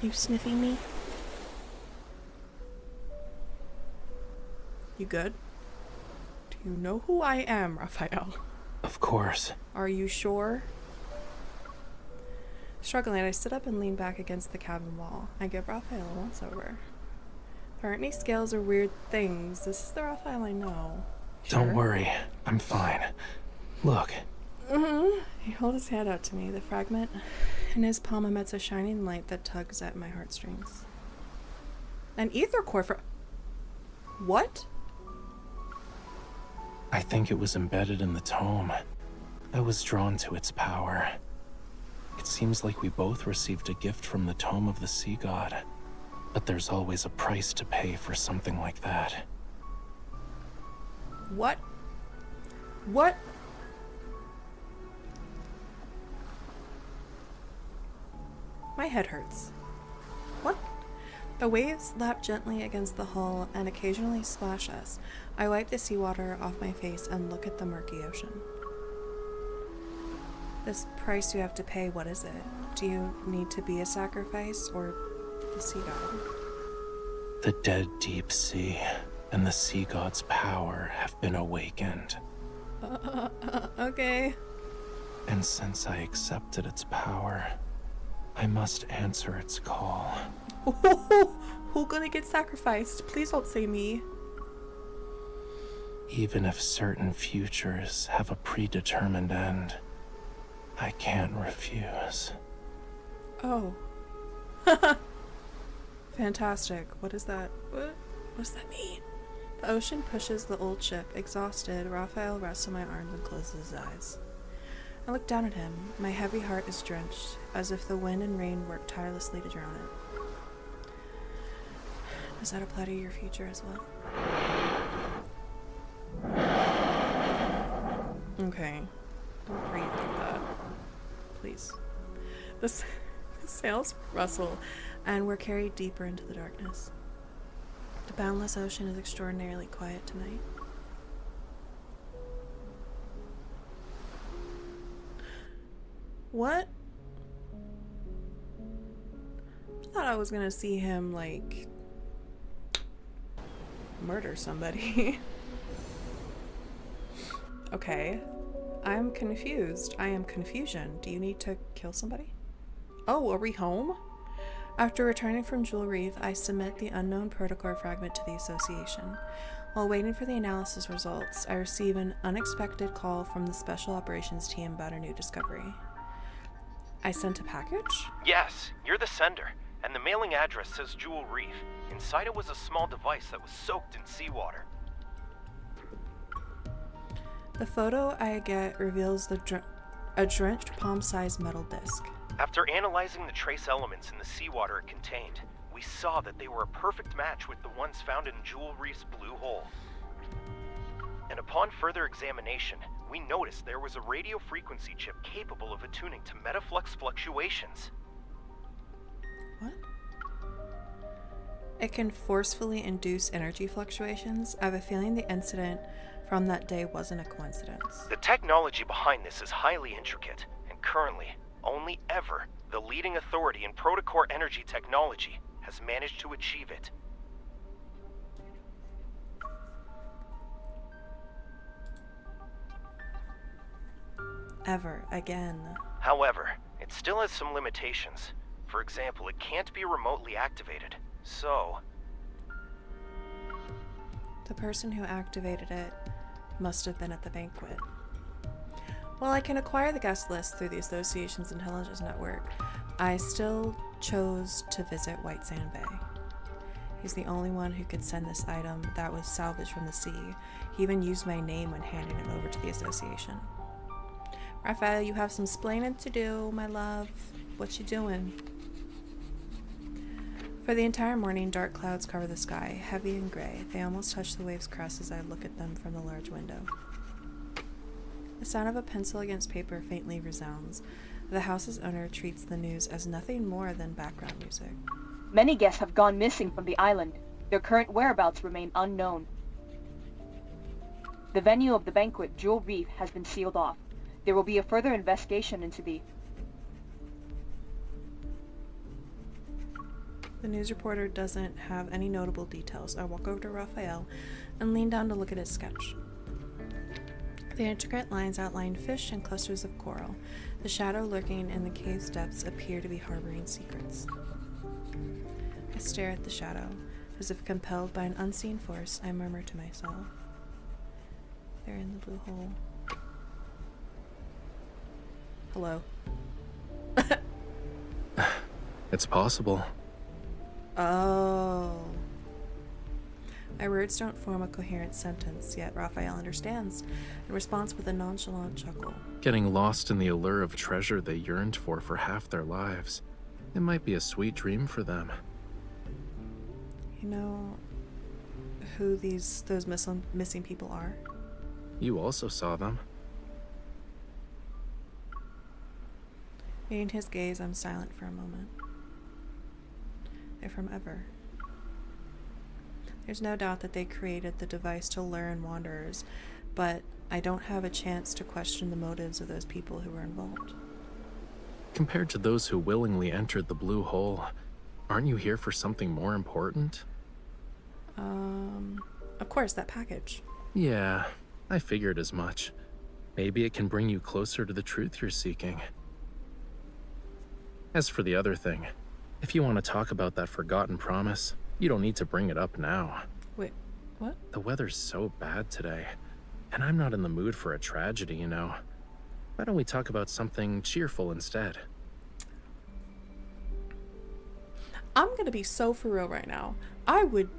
You sniffing me? You good? Do you know who I am, Rafayel? Of course. Are you sure? Struggling, I stood up and leaned back against the cabin wall. I give Rafayel a once over. There aren't any scales or weird things. This is the Rafayel I know. Don't worry. I'm fine. Look. He held his hand out to me. The fragment in his palm emits a shining light that tugs at my heartstrings. An ether core for... What? I think it was embedded in the tome. I was drawn to its power. It seems like we both received a gift from the tome of the sea god. But there's always a price to pay for something like that. What? What? My head hurts. What? The waves lap gently against the hull and occasionally splash us. I wipe the seawater off my face and look at the murky ocean. This price you have to pay, what is it? Do you need to be a sacrifice or the sea god? The dead deep sea and the sea god's power have been awakened. Okay. And since I accepted its power, I must answer its call. Who gonna get sacrificed? Please don't say me. Even if certain futures have a predetermined end, I can't refuse. Oh. Fantastic. What is that? What does that mean? The ocean pushes the old ship. Exhausted, Raphael rests on my arms and closes his eyes. I look down at him. My heavy heart is drenched, as if the wind and rain work tirelessly to drown it. Does that apply to your future as well? Okay. Don't breathe like that. Please. The sails rustle, and we're carried deeper into the darkness. The boundless ocean is extraordinarily quiet tonight. What? I thought I was gonna see him, like, murder somebody. Okay. I'm confused. I am confusion. Do you need to kill somebody? Oh, are we home? After returning from Jewel Reef, I submit the unknown protocore fragment to the Association. While waiting for the analysis results, I receive an unexpected call from the Special Operations team about a new discovery. I sent a package? Yes, you're the sender, and the mailing address says Jewel Reef. Inside it was a small device that was soaked in seawater. The photo I get reveals a drenched palm-sized metal disc. After analyzing the trace elements in the seawater it contained, we saw that they were a perfect match with the ones found in Jewel Reef's blue hole. And upon further examination, we noticed there was a radio frequency chip capable of attuning to metaflux fluctuations. What? It can forcefully induce energy fluctuations. I have a feeling the incident from that day wasn't a coincidence. The technology behind this is highly intricate, and currently, only ever, the leading authority in protocore energy technology has managed to achieve it. Ever again. However, it still has some limitations. For example, it can't be remotely activated, so... The person who activated it must have been at the banquet. While I can acquire the guest list through the Association's intelligence network, I still chose to visit White Sand Bay. He's the only one who could send this item that was salvaged from the sea. He even used my name when handing it over to the Association. Raphael, you have some splaining to do, my love. What you doing? For the entire morning, dark clouds cover the sky, heavy and gray. They almost touch the wave's crest as I look at them from the large window. The sound of a pencil against paper faintly resounds. The house's owner treats the news as nothing more than background music. Many guests have gone missing from the island. Their current whereabouts remain unknown. The venue of the banquet, Jewel Reef, has been sealed off. There will be a further investigation into the... The news reporter doesn't have any notable details. I walk over to Raphael and lean down to look at his sketch. The intricate lines outline fish and clusters of coral. The shadow lurking in the cave's depths appear to be harboring secrets. I stare at the shadow. As if compelled by an unseen force, I murmur to myself. They're in the blue hole. Hello. It's possible. Oh. My words don't form a coherent sentence, yet Raphael understands and responds with a nonchalant chuckle. Getting lost in the allure of treasure they yearned for half their lives. It might be a sweet dream for them. You know who those missing people are? You also saw them. Meeting his gaze, I'm silent for a moment. They're from Ever. There's no doubt that they created the device to lure in wanderers, but I don't have a chance to question the motives of those people who were involved. Compared to those who willingly entered the blue hole, aren't you here for something more important? Of course, that package. Yeah, I figured as much. Maybe it can bring you closer to the truth you're seeking. As for the other thing, if you want to talk about that forgotten promise, you don't need to bring it up now. Wait, what? The weather's so bad today, and I'm not in the mood for a tragedy, you know. Why don't we talk about something cheerful instead? I'm gonna be so for real right now. I would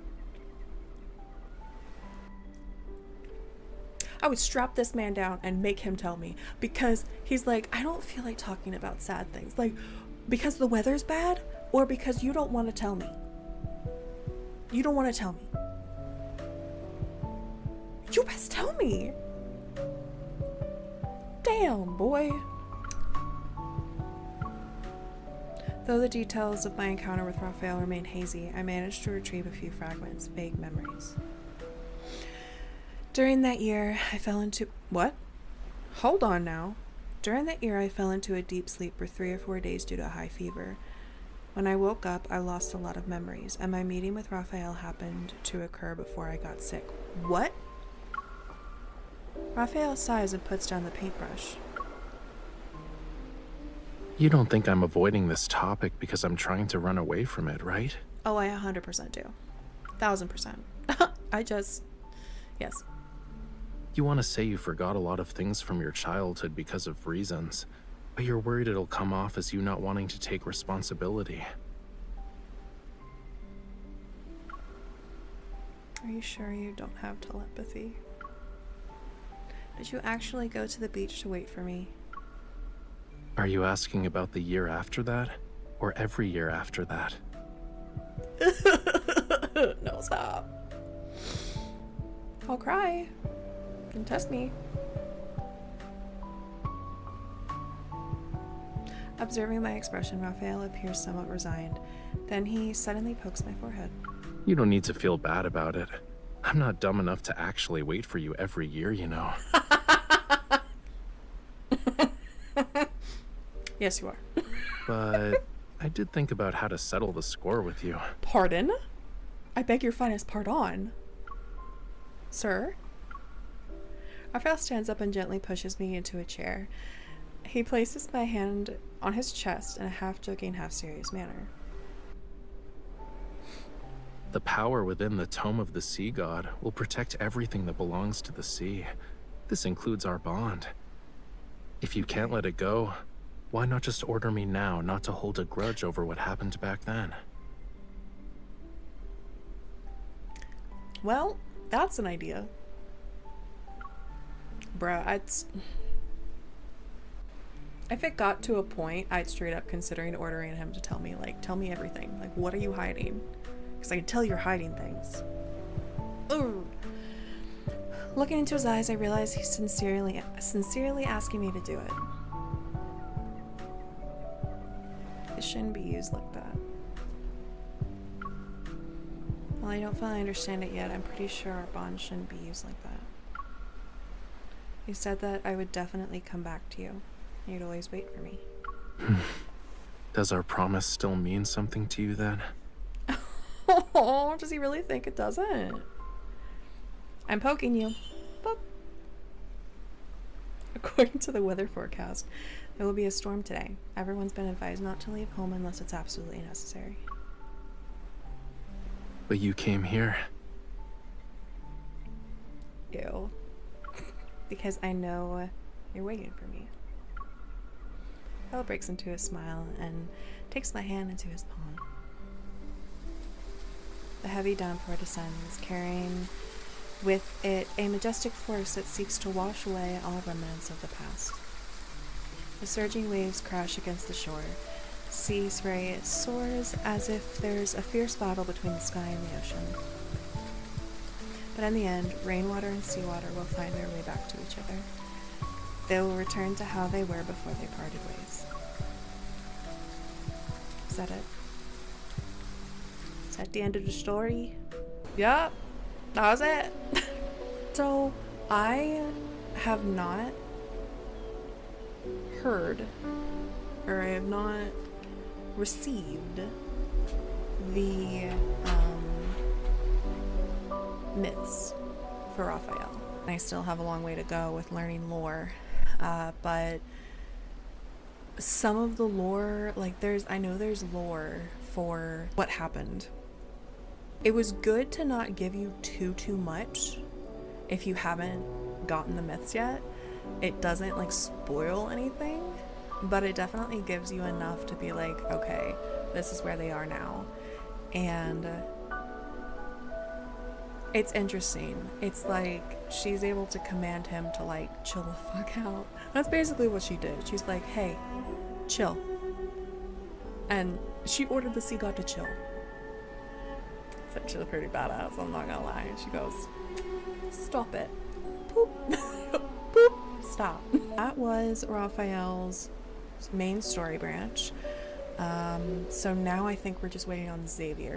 strap this man down and make him tell me, because he's like, I don't feel like talking about sad things. Like, because the weather's bad, or because you don't want to tell me? You don't want to tell me. You best tell me. Damn, boy. Though the details of my encounter with Rafayel remain hazy, I managed to retrieve a few fragments, vague memories. During that year, I fell into... What? Hold on now. During that year, I fell into a deep sleep for 3 or 4 days due to a high fever. When I woke up, I lost a lot of memories, and my meeting with Rafayel happened to occur before I got sick. What? Rafayel sighs and puts down the paintbrush. You don't think I'm avoiding this topic because I'm trying to run away from it, right? Oh, I 100% do. 1000%. Yes. You want to say you forgot a lot of things from your childhood because of reasons, but you're worried it'll come off as you not wanting to take responsibility. Are you sure you don't have telepathy? Did you actually go to the beach to wait for me? Are you asking about the year after that, or every year after that? No, stop. I'll cry. You can test me. Observing my expression, Rafayel appears somewhat resigned. Then he suddenly pokes my forehead. You don't need to feel bad about it. I'm not dumb enough to actually wait for you every year, you know. Yes, you are. But I did think about how to settle the score with you. Pardon? I beg your finest pardon. Sir? Raphael stands up and gently pushes me into a chair. He places my hand on his chest in a half-joking, half-serious manner. The power within the Tome of the Sea God will protect everything that belongs to the sea. This includes our bond. If you can't let it go, why not just order me now not to hold a grudge over what happened back then? Well, that's an idea. Bruh, if it got to a point, I'd straight up considering ordering him to tell me everything. Like, what are you hiding? Because I can tell you're hiding things. Ooh. Looking into his eyes, I realize he's sincerely asking me to do it. It shouldn't be used like that. While I don't fully understand it yet, I'm pretty sure our bond shouldn't be used like that. You said that I would definitely come back to you. You'd always wait for me. Does our promise still mean something to you then? Oh, does he really think it doesn't? I'm poking you. Poke. According to the weather forecast, there will be a storm today. Everyone's been advised not to leave home unless it's absolutely necessary. But you came here. Ew. Because I know you're waiting for me. Bella breaks into a smile and takes my hand into his palm. The heavy downpour descends, carrying with it a majestic force that seeks to wash away all remnants of the past. The surging waves crash against the shore. Sea spray soars as if there's a fierce battle between the sky and the ocean. But in the end, rainwater and seawater will find their way back to each other. They will return to how they were before they parted ways. Is that it? Is that the end of the story? Yup, that was it. So, I have not heard, or I have not received the myths for Raphael. I still have a long way to go with learning lore, but some of the lore, like I know there's lore for what happened. It was good to not give you too much if you haven't gotten the myths yet. It doesn't like spoil anything, but it definitely gives you enough to be like, okay, this is where they are now. And it's interesting. It's like she's able to command him to like chill the fuck out. That's basically what she did. She's like, hey, chill. And she ordered the sea god to chill. It's actually pretty badass, I'm not gonna lie. She goes, stop it. Poop. Poop. Stop. That was Raphael's main story branch. So now I think we're just waiting on Xavier.